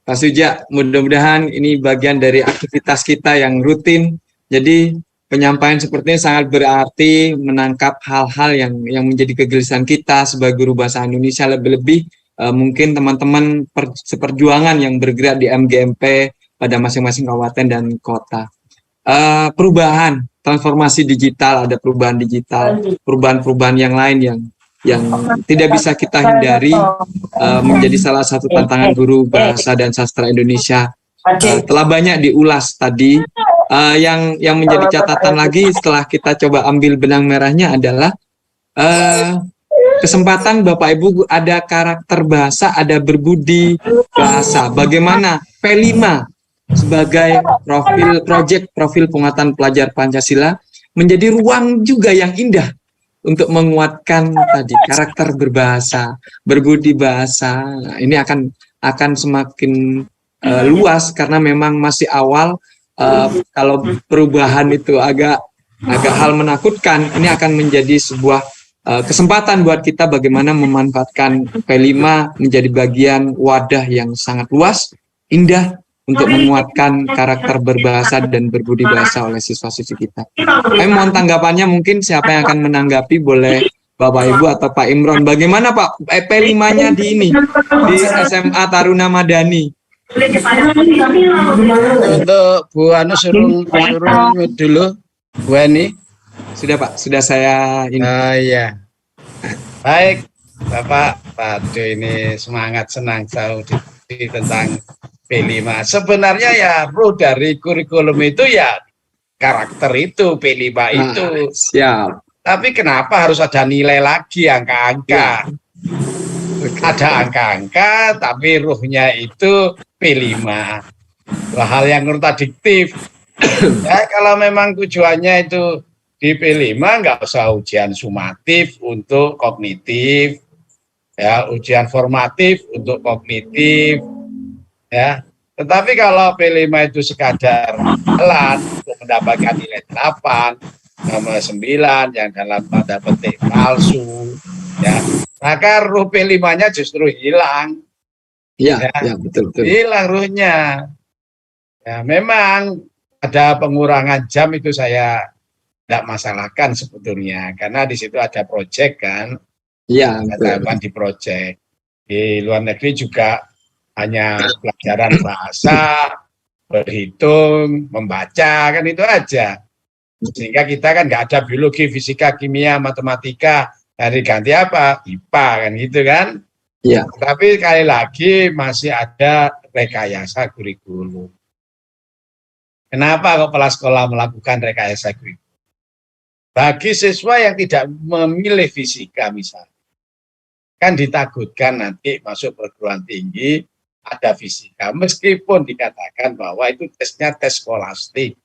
B: Pak Suja, mudah-mudahan ini bagian dari aktivitas kita yang rutin. Jadi penyampaian seperti ini sangat berarti, menangkap hal-hal yang menjadi kegelisahan kita sebagai guru bahasa Indonesia, lebih-lebih mungkin teman-teman seperjuangan yang bergerak di MGMP pada masing-masing kabupaten dan kota. Perubahan, transformasi digital, ada perubahan digital, perubahan-perubahan yang lain yang tidak bisa kita hindari, menjadi salah satu tantangan guru bahasa dan sastra Indonesia. Telah banyak diulas tadi. Yang menjadi catatan lagi setelah kita coba ambil benang merahnya adalah kesempatan Bapak Ibu, ada karakter bahasa, ada berbudi bahasa. Bagaimana P5 sebagai profil penguatan pelajar Pancasila menjadi ruang juga yang indah untuk menguatkan tadi karakter berbahasa, berbudi bahasa. Nah, ini akan semakin luas karena memang masih awal. Kalau perubahan itu agak hal menakutkan, ini akan menjadi sebuah kesempatan buat kita bagaimana memanfaatkan P5 menjadi bagian wadah yang sangat luas, indah, untuk menguatkan karakter berbahasa dan berbudi bahasa oleh siswa-siswi kita. Mohon tanggapannya, mungkin siapa yang akan menanggapi, boleh Bapak Ibu atau Pak Imron. Bagaimana Pak P5-nya di SMA Taruna Madani?
C: Untuk Bu Anu suruh dulu, Bu Ani.
B: Sudah Pak, sudah saya ini.
C: Iya. Baik, Bapak Padu ini semangat, senang tahu tentang P5. Sebenarnya ya ruh dari kurikulum itu ya karakter itu, P5 itu.
B: Siap.
C: Tapi kenapa harus ada nilai lagi, angka-angka? Ya. Ada angka-angka, tapi ruhnya itu P5. Hal yang kontradiktif. Ya, kalau memang tujuannya itu di P5, nggak usah ujian sumatif untuk kognitif, ya, ujian formatif untuk kognitif, ya. Tetapi kalau P5 itu sekadar alat untuk mendapatkan nilai 8, nomor 9 yang dalam tanda petik palsu, ya, maka ruh P5-nya justru hilang.
B: Ya, betul.
C: Hilang ruhnya. Ya, memang ada pengurangan jam, itu saya tidak masalahkan sebetulnya, karena di situ ada proyek kan. Iya, di proyek. Di luar negeri juga hanya pelajaran bahasa, berhitung, membaca, kan itu aja. Sehingga kita kan nggak ada biologi, fisika, kimia, matematika, dari ganti apa? IPA kan gitu kan.
B: Iya.
C: Tapi sekali lagi masih ada rekayasa kurikulum. Kenapa kok kepala sekolah melakukan rekayasa kurikulum? Bagi siswa yang tidak memilih fisika misalnya, kan ditakutkan nanti masuk perguruan tinggi ada fisika, meskipun dikatakan bahwa itu tesnya tes skolastik.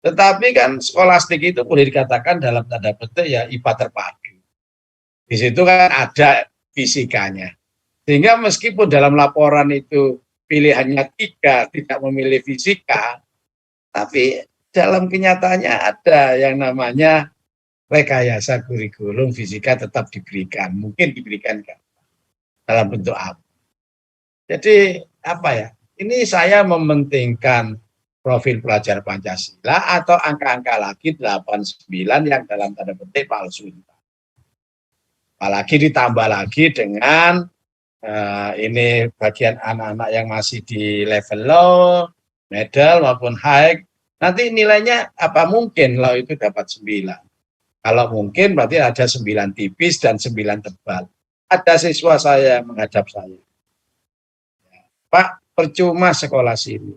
C: Tetapi kan skolastik itu boleh dikatakan dalam tanda petik ya IPA terpadu. Di situ kan ada fisikanya. Sehingga meskipun dalam laporan itu pilihannya 3 tidak memilih fisika, tapi dalam kenyataannya ada yang namanya rekayasa kurikulum fisika tetap diberikan. Mungkin diberikan dalam bentuk apa. Jadi apa ya, ini saya mementingkan profil pelajar Pancasila atau angka-angka lagi 89 yang dalam tanda petik palsu. Apalagi ditambah lagi dengan ini bagian anak-anak yang masih di level low, middle maupun high, nanti nilainya apa mungkin low itu dapat 9. Kalau mungkin berarti ada 9 tipis dan 9 tebal. Ada siswa saya yang menghadap saya. Pak, percuma sekolah sini.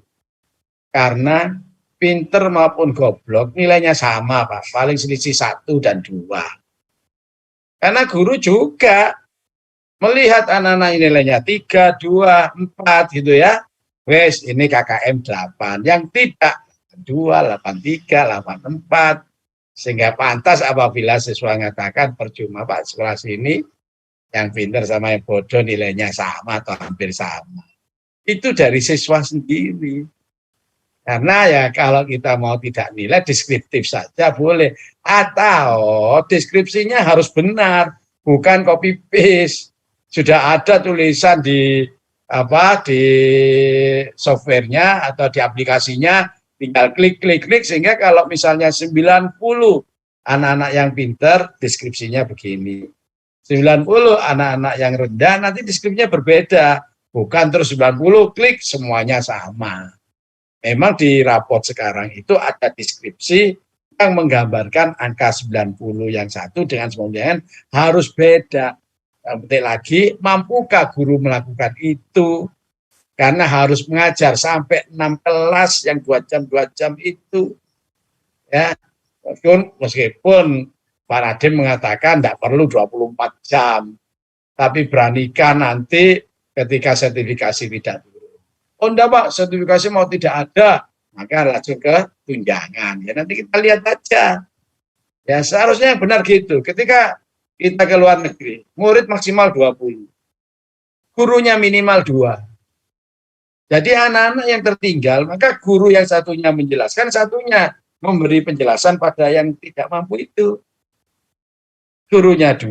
C: Karena pinter maupun goblok nilainya sama Pak, paling selisih 1 dan 2. Karena guru juga melihat anak-anak nilainya 3, 2, 4 gitu ya. Wes ini KKM 8, yang tidak 2, 83, 84. Sehingga pantas apabila siswa mengatakan percuma Pak sekolah sini yang pinter sama yang bodoh nilainya sama atau hampir sama. Itu dari siswa sendiri. Karena ya kalau kita mau tidak nilai deskriptif saja boleh, atau deskripsinya harus benar, bukan copy paste. Sudah ada tulisan di softwarenya atau di aplikasinya, tinggal klik sehingga kalau misalnya 90 anak-anak yang pintar deskripsinya begini. 90 anak-anak yang rendah nanti deskripsinya berbeda, bukan terus 90 klik semuanya sama. Memang di raport sekarang itu ada deskripsi yang menggambarkan angka 90 yang satu dengan 90 harus beda. Penting lagi, mampukah guru melakukan itu? Karena harus mengajar sampai 6 kelas yang 2 jam itu. Ya, meskipun Pak Nadiem mengatakan tidak perlu 24 jam. Tapi beranikan nanti ketika sertifikasi tidak turun. Oh enggak Pak, sertifikasi mau tidak ada, maka langsung ke tunjangan. Ya nanti kita lihat aja. Ya seharusnya benar gitu. Ketika kita ke luar negeri, murid maksimal 20. Gurunya minimal 2. Jadi anak-anak yang tertinggal, maka guru yang satunya menjelaskan, satunya memberi penjelasan pada yang tidak mampu itu. Gurunya 2,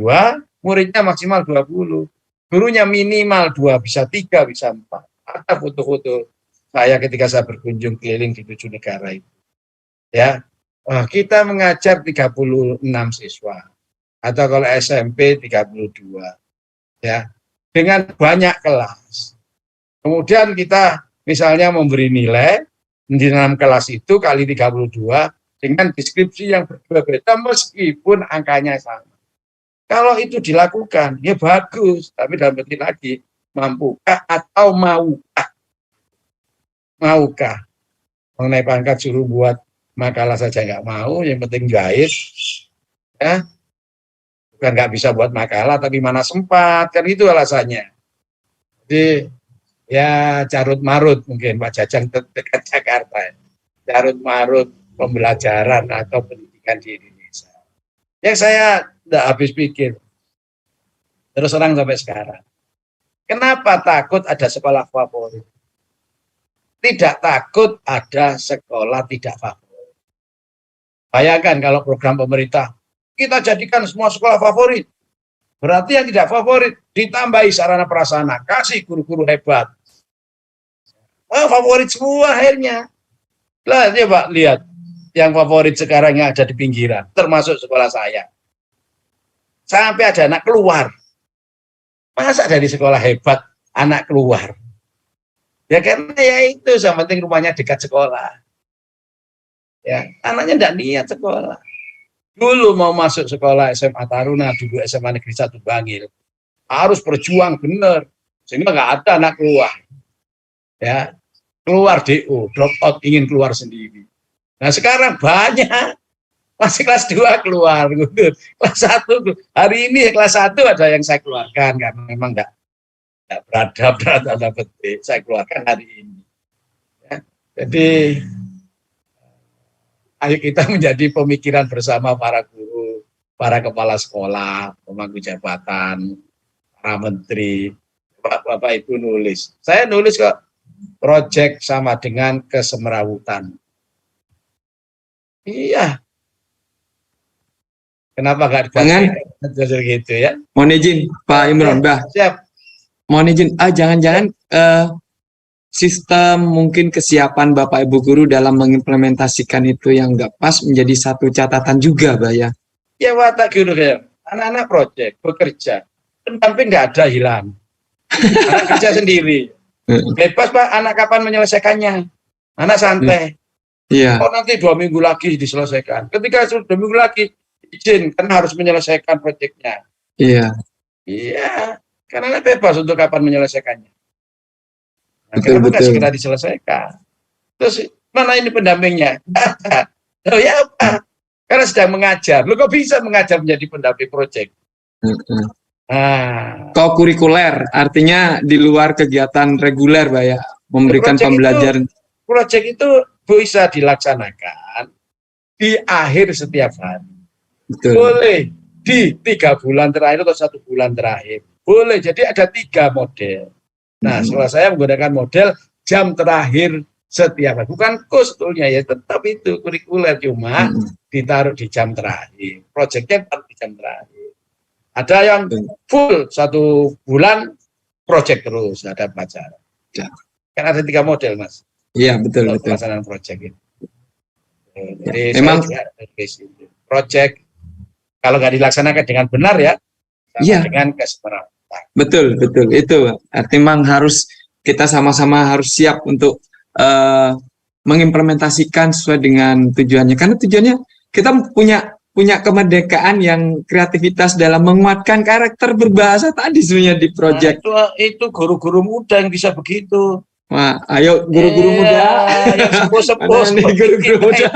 C: muridnya maksimal 20. Gurunya minimal 2, bisa 3, bisa 4. Ada foto-foto saya ketika saya berkunjung keliling di 7 negara itu. Ya, kita mengajar 36 siswa. Atau kalau SMP 32. Ya, dengan banyak kelas. Kemudian kita misalnya memberi nilai di 6 kelas itu kali 32 dengan deskripsi yang berbeda meskipun angkanya sama. Kalau itu dilakukan, ya bagus. Tapi dalam bentuk lagi, mampukah atau maukah? Maukah? Mengenai pangkat suruh buat makalah saja nggak mau, yang penting jahit. Ya. Bukan nggak bisa buat makalah, tapi mana sempat, kan itu alasannya. Jadi, ya carut marut mungkin Pak Jajang dekat Jakarta. Carut marut pembelajaran atau pendidikan di Indonesia. Yang saya tidak habis pikir. Terus terang sampai sekarang. Kenapa takut ada sekolah favorit? Tidak takut ada sekolah tidak favorit. Bayangkan kalau program pemerintah, kita jadikan semua sekolah favorit. Berarti yang tidak favorit ditambahi sarana prasarana, kasih guru-guru hebat. Favorit semua akhirnya. Lah, ya Pak, lihat. Yang favorit sekarang yang ada di pinggiran, termasuk sekolah saya. Sampai ada anak keluar. Masa dari sekolah hebat, anak keluar? Ya karena ya itu, yang penting rumahnya dekat sekolah. Ya, anaknya tidak niat sekolah. Dulu mau masuk sekolah SMA Taruna, dulu SMA Negeri 1 Bangil, harus berjuang benar, sehingga nggak ada anak keluar. Ya, keluar DO, drop out, ingin keluar sendiri. Nah sekarang banyak masih kelas 2 keluar, kelas 1 hari ini kelas 1 ada yang saya keluarkan karena memang nggak beradab tanda petik, saya keluarkan hari ini. Ya, jadi ayo kita menjadi pemikiran bersama para guru, para kepala sekolah, pemangku jabatan, para menteri, Bapak Ibu nulis. Saya nulis kok, proyek sama dengan kesemrawutan. Iya. Kenapa nggak dibaca gitu ya?
B: Mohon izin, Pak Imron, Mbah.
C: Siap.
B: Mohon izin, jangan-jangan sistem mungkin kesiapan Bapak Ibu guru dalam mengimplementasikan itu yang nggak pas menjadi satu catatan juga, Mbak ya?
C: Ya watak guru ya, anak-anak proyek bekerja, pendamping nggak ada hilang, anak kerja sendiri, bebas Pak, anak kapan menyelesaikannya, anak santai.
B: Iya.
C: Oh nanti 2 minggu lagi diselesaikan, ketika sudah 2 minggu lagi izin, karena harus menyelesaikan proyeknya.
B: Iya.
C: Iya, karena anak bebas untuk kapan menyelesaikannya. Nah,
B: Betul,
C: kenapa nggak
B: betul.
C: segera diselesaikan? Terus mana ini pendampingnya? Oh ya apa? Karena sedang mengajar. Lu kok bisa mengajar menjadi pendamping proyek? Nah,
B: Kurikuler, artinya di luar kegiatan reguler, Pak ya, memberikan pembelajaran.
C: Proyek itu bisa dilaksanakan di akhir setiap hari.
B: Betul.
C: Boleh di 3 bulan terakhir atau 1 bulan terakhir. Boleh, jadi ada 3 model. Nah, setelah saya menggunakan model jam terakhir setiap hari. Bukan kurs sebetulnya ya, tetap itu kurikuler, cuma ditaruh di jam terakhir. Proyeknya ditaruh di jam terakhir. Ada yang full 1 bulan proyek terus, ada pelajaran.
B: Ya.
C: Kan ada 3 model, Mas.
B: Iya, betul, betul.
C: Pelaksanaan proyek itu. Jadi
B: memang
C: saya juga proyek kalau nggak dilaksanakan dengan benar ya, sama dengan kesemrawutan.
B: Betul, betul. Itu artinya memang harus kita sama-sama harus siap untuk mengimplementasikan sesuai dengan tujuannya. Karena tujuannya kita punya kemerdekaan yang kreativitas dalam menguatkan karakter berbahasa tadi sebenarnya di proyek.
C: Nah, itu guru-guru muda yang bisa begitu.
B: Wah, ayo guru-guru muda.
C: Yang sepuh-sepuh
B: guru-guru muda.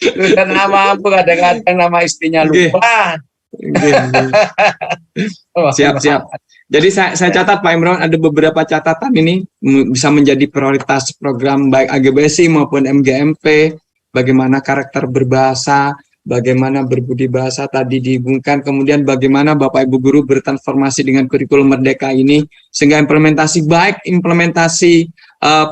C: Sudah nama mampu, kadang-kadang nama istrinya lupa.
B: Siap. Jadi saya catat Pak Imron, ada beberapa catatan ini bisa menjadi prioritas program baik AGBSI maupun MGMP, bagaimana karakter berbahasa, bagaimana berbudi bahasa tadi dihubungkan, kemudian bagaimana Bapak Ibu guru bertransformasi dengan kurikulum Merdeka ini, sehingga implementasi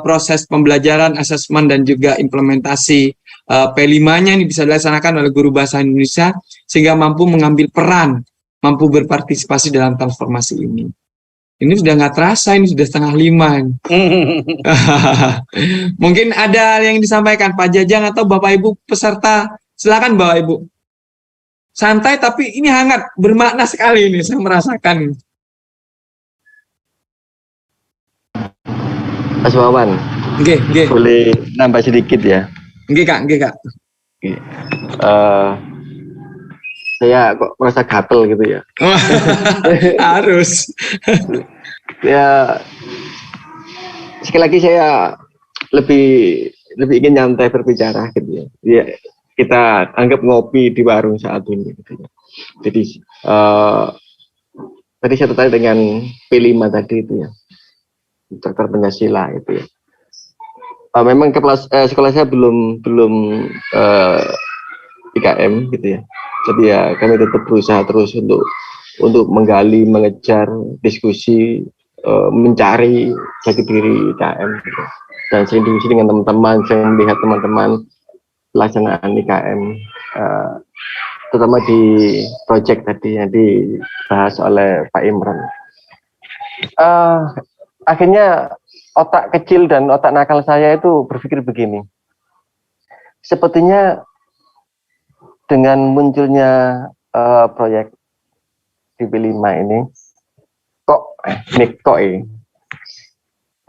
B: proses pembelajaran, asesmen, dan juga implementasi P5-nya ini bisa dilaksanakan oleh guru bahasa Indonesia, sehingga mampu mengambil peran, mampu berpartisipasi dalam transformasi ini. Ini sudah nggak terasa, ini sudah 4:30. Mungkin ada yang disampaikan Pak Jajang atau Bapak Ibu peserta, silakan Bapak Ibu. Santai tapi ini hangat, bermakna sekali ini, saya merasakan.
E: Mas Wawan, boleh nambah sedikit ya?
B: Nggih Kak.
E: Saya kok merasa gatel gitu ya.
B: Harus.
E: Ya, sekali lagi saya lebih ingin nyantai berbicara gitu ya. Ya, kita anggap ngopi di warung saat ini gitu ya. Jadi tadi saya tertarik dengan P5 tadi itu ya, Dr. Pancasila itu ya. Memang sekolah saya belum IKM gitu ya. Jadi ya kami tetap berusaha terus untuk menggali, mengejar, diskusi, mencari jati diri IKM gitu. Dan sering diskusi dengan teman-teman, saya melihat teman-teman pelaksanaan IKM, terutama di proyek tadi yang dibahas oleh Pak Imron. Akhirnya otak kecil dan otak nakal saya itu berpikir begini, sepertinya dengan munculnya proyek DP5 ini,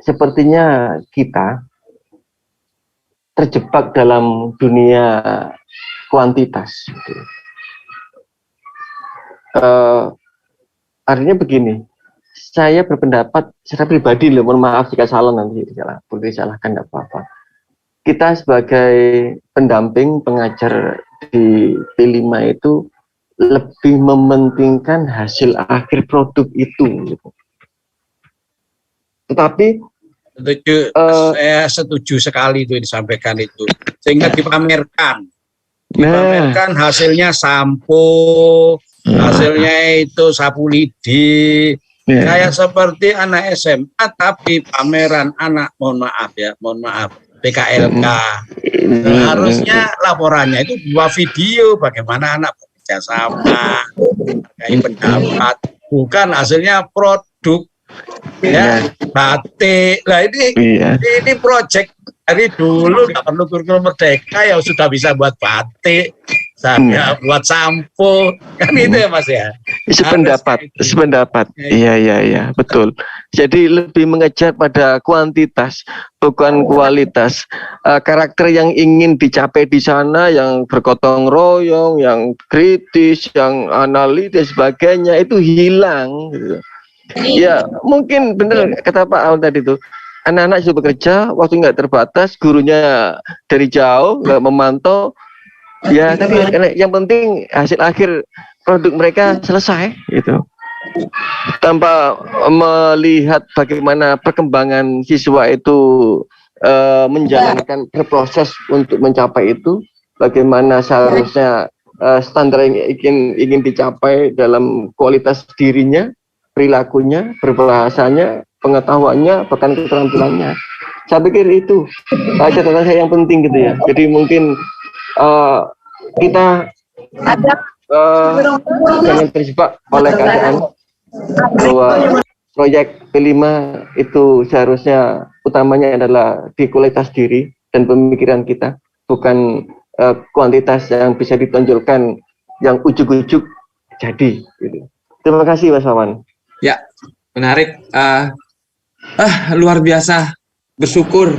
E: sepertinya kita terjebak dalam dunia kuantitas. Artinya begini, saya berpendapat secara pribadi loh, mohon maaf jika salah nanti boleh disalahkan, tidak apa-apa. Kita sebagai pendamping pengajar di P5 itu lebih mementingkan hasil akhir produk itu. Gitu. Tetapi
C: saya setuju sekali itu yang disampaikan itu, sehingga dipamerkan hasilnya sampo, hasilnya itu sapu lidi, kayak seperti anak SMA tapi pameran anak, mohon maaf PKLK. Harusnya laporannya itu dua video bagaimana anak bekerja sama, kayak pendapat, bukan hasilnya produk batik. Nah ini proyek dari dulu, nggak perlu kurikulum merdeka ya sudah bisa buat batik, saya buat sampo, kan itu ya Mas ya.
E: Sependapat. Iya, betul. Jadi lebih mengejar pada kuantitas, bukan kualitas. Karakter yang ingin dicapai di sana, yang bergotong royong, yang kritis, yang analitis, sebagainya itu hilang. Gitu. Ya mungkin benar kata Pak Aun tadi itu, anak-anak sudah bekerja, waktu nggak terbatas, gurunya dari jauh nggak memantau, ya tapi yang penting hasil akhir produk mereka selesai gitu, tanpa melihat bagaimana perkembangan siswa itu menjalankan berproses untuk mencapai itu, bagaimana seharusnya standar yang ingin dicapai dalam kualitas dirinya, perilakunya, berbahasanya, pengetahuannya, bahkan keterampilannya. Saya pikir itu catatan saya yang penting gitu ya. Jadi mungkin kita jangan terjebak oleh keadaan bahwa proyek P5 itu seharusnya utamanya adalah di kualitas diri dan pemikiran kita, bukan kuantitas yang bisa ditonjolkan yang ujuk-ujuk jadi. Gitu. Terima kasih Mas Wawan.
B: Ya, menarik. Luar biasa. Bersyukur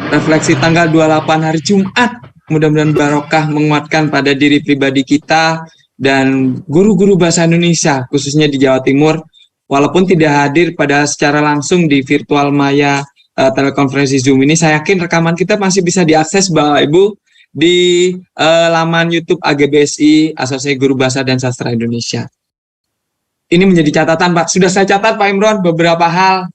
B: refleksi tanggal 28 hari Jumat. Mudah-mudahan barokah, menguatkan pada diri pribadi kita dan guru-guru bahasa Indonesia, khususnya di Jawa Timur. Walaupun tidak hadir pada secara langsung di virtual Maya telekonferensi Zoom ini, saya yakin rekaman kita masih bisa diakses Bapak Ibu di laman YouTube AGBSI, Asosiasi Guru Bahasa dan Sastra Indonesia. Ini menjadi catatan, Pak. Sudah saya catat, Pak Imron, beberapa hal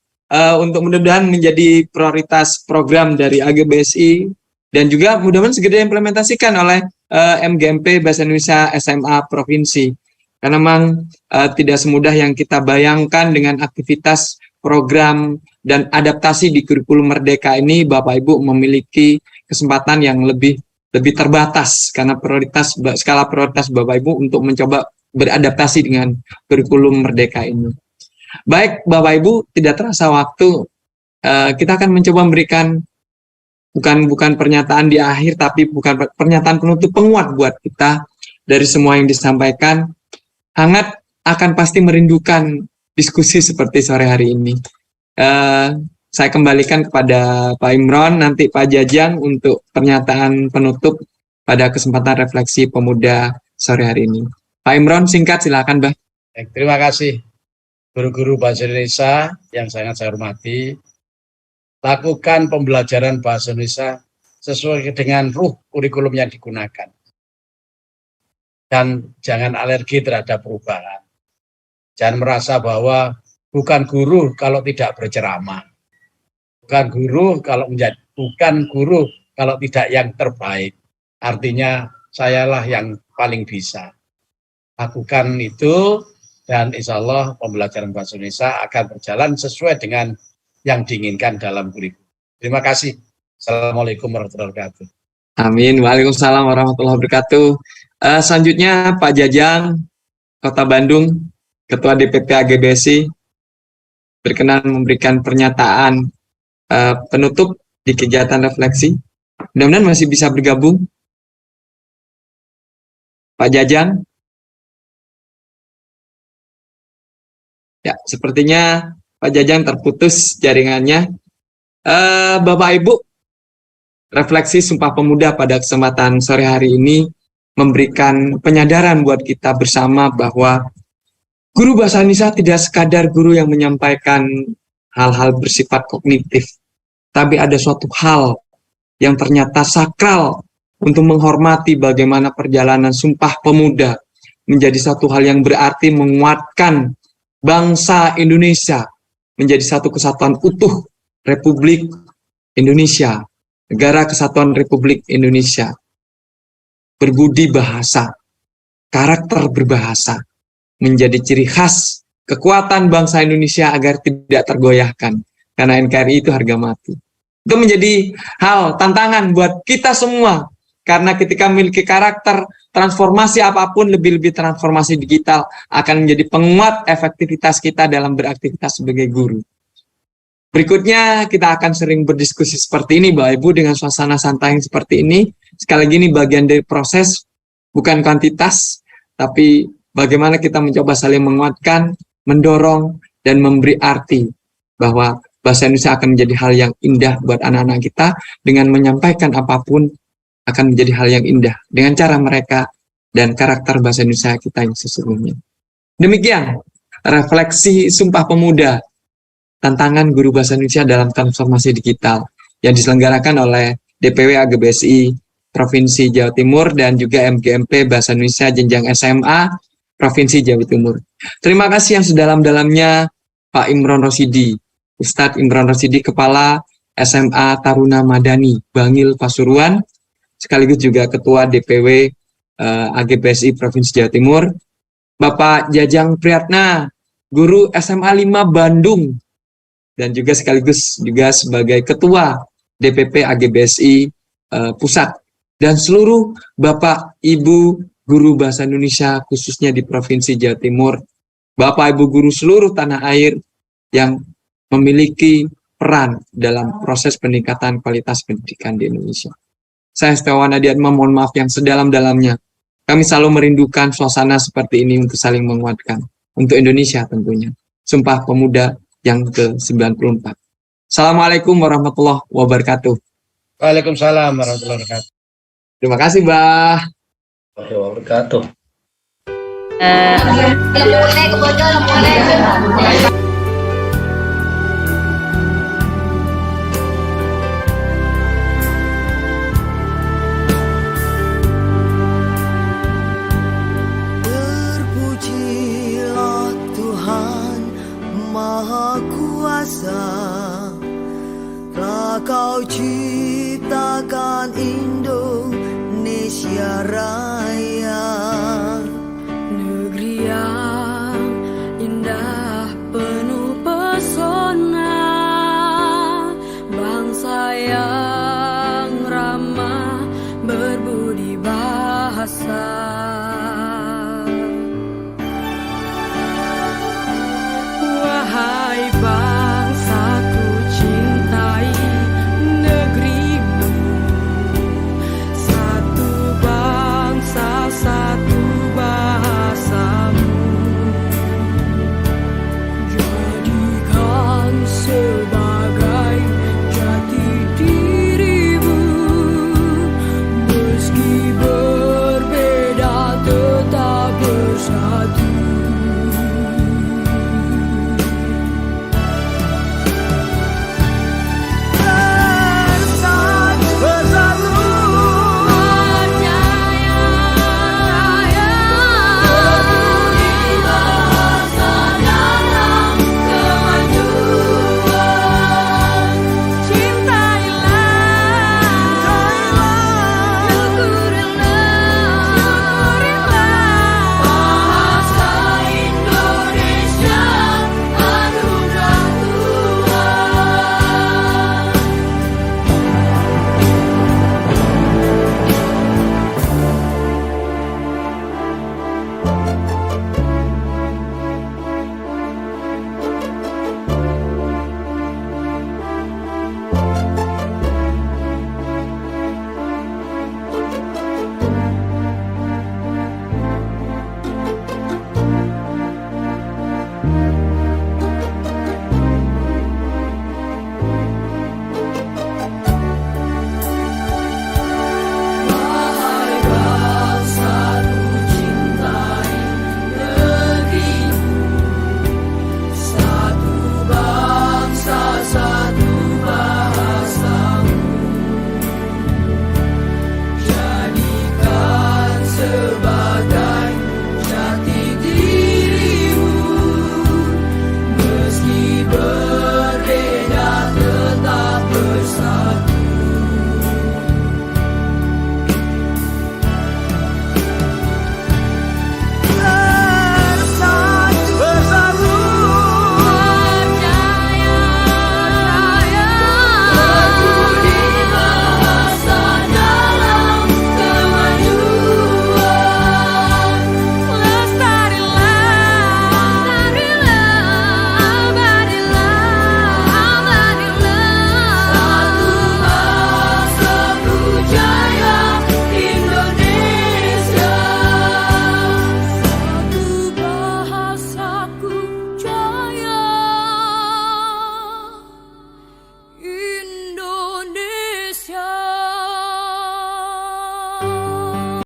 B: untuk mudah-mudahan menjadi prioritas program dari AGBSI dan juga mudah-mudahan segera diimplementasikan oleh MGMP Bahasa Indonesia SMA Provinsi. Karena memang tidak semudah yang kita bayangkan dengan aktivitas program dan adaptasi di kurikulum Merdeka ini, Bapak Ibu memiliki kesempatan yang lebih terbatas karena skala prioritas Bapak Ibu untuk mencoba beradaptasi dengan kurikulum Merdeka ini. Baik Bapak Ibu, tidak terasa waktu, kita akan mencoba memberikan bukan pernyataan di akhir, tapi bukan pernyataan penutup, penguat buat kita dari semua yang disampaikan. Hangat akan pasti merindukan diskusi seperti sore hari ini. Saya kembalikan kepada Pak Imron, nanti Pak Jajang untuk pernyataan penutup pada kesempatan refleksi pemuda sore hari ini. Pak Imron, singkat silakan, Mbak.
C: Terima kasih guru-guru bahasa Indonesia yang sangat saya hormati. Lakukan pembelajaran bahasa Indonesia sesuai dengan ruh kurikulum yang digunakan. Dan jangan alergi terhadap perubahan. Jangan merasa bahwa bukan guru kalau tidak berceramah. Bukan guru kalau tidak yang terbaik. Artinya sayalah yang paling bisa. Lakukan itu dan insya Allah pembelajaran bahasa Indonesia akan berjalan sesuai dengan yang diinginkan dalam kurikulum. Terima kasih. Assalamualaikum warahmatullahi wabarakatuh.
B: Amin. Waalaikumsalam warahmatullahi wabarakatuh. Selanjutnya Pak Jajang, Kota Bandung, Ketua DPP AGBSI, berkenan memberikan pernyataan penutup di kegiatan refleksi. Mudah-mudahan masih bisa bergabung. Pak Jajang. Ya, sepertinya Pak Jajang terputus jaringannya. Bapak Ibu, refleksi Sumpah Pemuda pada kesempatan sore hari ini memberikan penyadaran buat kita bersama bahwa guru bahasa Indonesia tidak sekadar guru yang menyampaikan hal-hal bersifat kognitif, tapi ada suatu hal yang ternyata sakral untuk menghormati bagaimana perjalanan Sumpah Pemuda menjadi satu hal yang berarti menguatkan bangsa Indonesia menjadi satu kesatuan utuh Republik Indonesia, Negara Kesatuan Republik Indonesia. Berbudi bahasa, karakter berbahasa, menjadi ciri khas kekuatan bangsa Indonesia agar tidak tergoyahkan. Karena NKRI itu harga mati. Itu menjadi hal, tantangan buat kita semua. Karena ketika memiliki karakter, transformasi apapun, lebih-lebih transformasi digital, akan menjadi penguat efektivitas kita dalam beraktivitas sebagai guru. Berikutnya, kita akan sering berdiskusi seperti ini, Bapak Ibu, dengan suasana santai yang seperti ini. Sekali lagi ini bagian dari proses, bukan kuantitas, tapi bagaimana kita mencoba saling menguatkan, mendorong, dan memberi arti bahwa bahasa Indonesia akan menjadi hal yang indah buat anak-anak kita, dengan menyampaikan apapun akan menjadi hal yang indah, dengan cara mereka dan karakter bahasa Indonesia kita yang sesungguhnya. Demikian, refleksi Sumpah Pemuda, tantangan guru bahasa Indonesia dalam transformasi digital, yang diselenggarakan oleh DPW AGBSI Provinsi Jawa Timur dan juga MGMP Bahasa Indonesia Jenjang SMA Provinsi Jawa Timur. Terima kasih yang sedalam-dalamnya Pak Imron Rosidi, Ustadz Imron Rosidi, Kepala SMA Taruna Madani, Bangil, Pasuruan, sekaligus juga Ketua DPW AGBSI Provinsi Jawa Timur, Bapak Jajang Priyatna, Guru SMA 5 Bandung, dan juga sekaligus juga sebagai Ketua DPP AGBSI Pusat, dan seluruh Bapak Ibu Guru Bahasa Indonesia khususnya di Provinsi Jawa Timur, Bapak Ibu Guru seluruh tanah air yang memiliki peran dalam proses peningkatan kualitas pendidikan di Indonesia. Saya Setiawan Adiatma, mohon maaf yang sedalam-dalamnya. Kami selalu merindukan suasana seperti ini untuk saling menguatkan. Untuk Indonesia tentunya. Sumpah Pemuda yang ke-94. Assalamualaikum warahmatullahi wabarakatuh.
C: Waalaikumsalam warahmatullahi wabarakatuh.
B: Terima kasih, Mbah.
F: Wabarakatuh.
A: Terpujilah Tuhan Maha Kuasa, telah Kau ciptakan Indonesia Raya, negeri yang indah penuh pesona, bangsa yang ramah berbudi bahasa.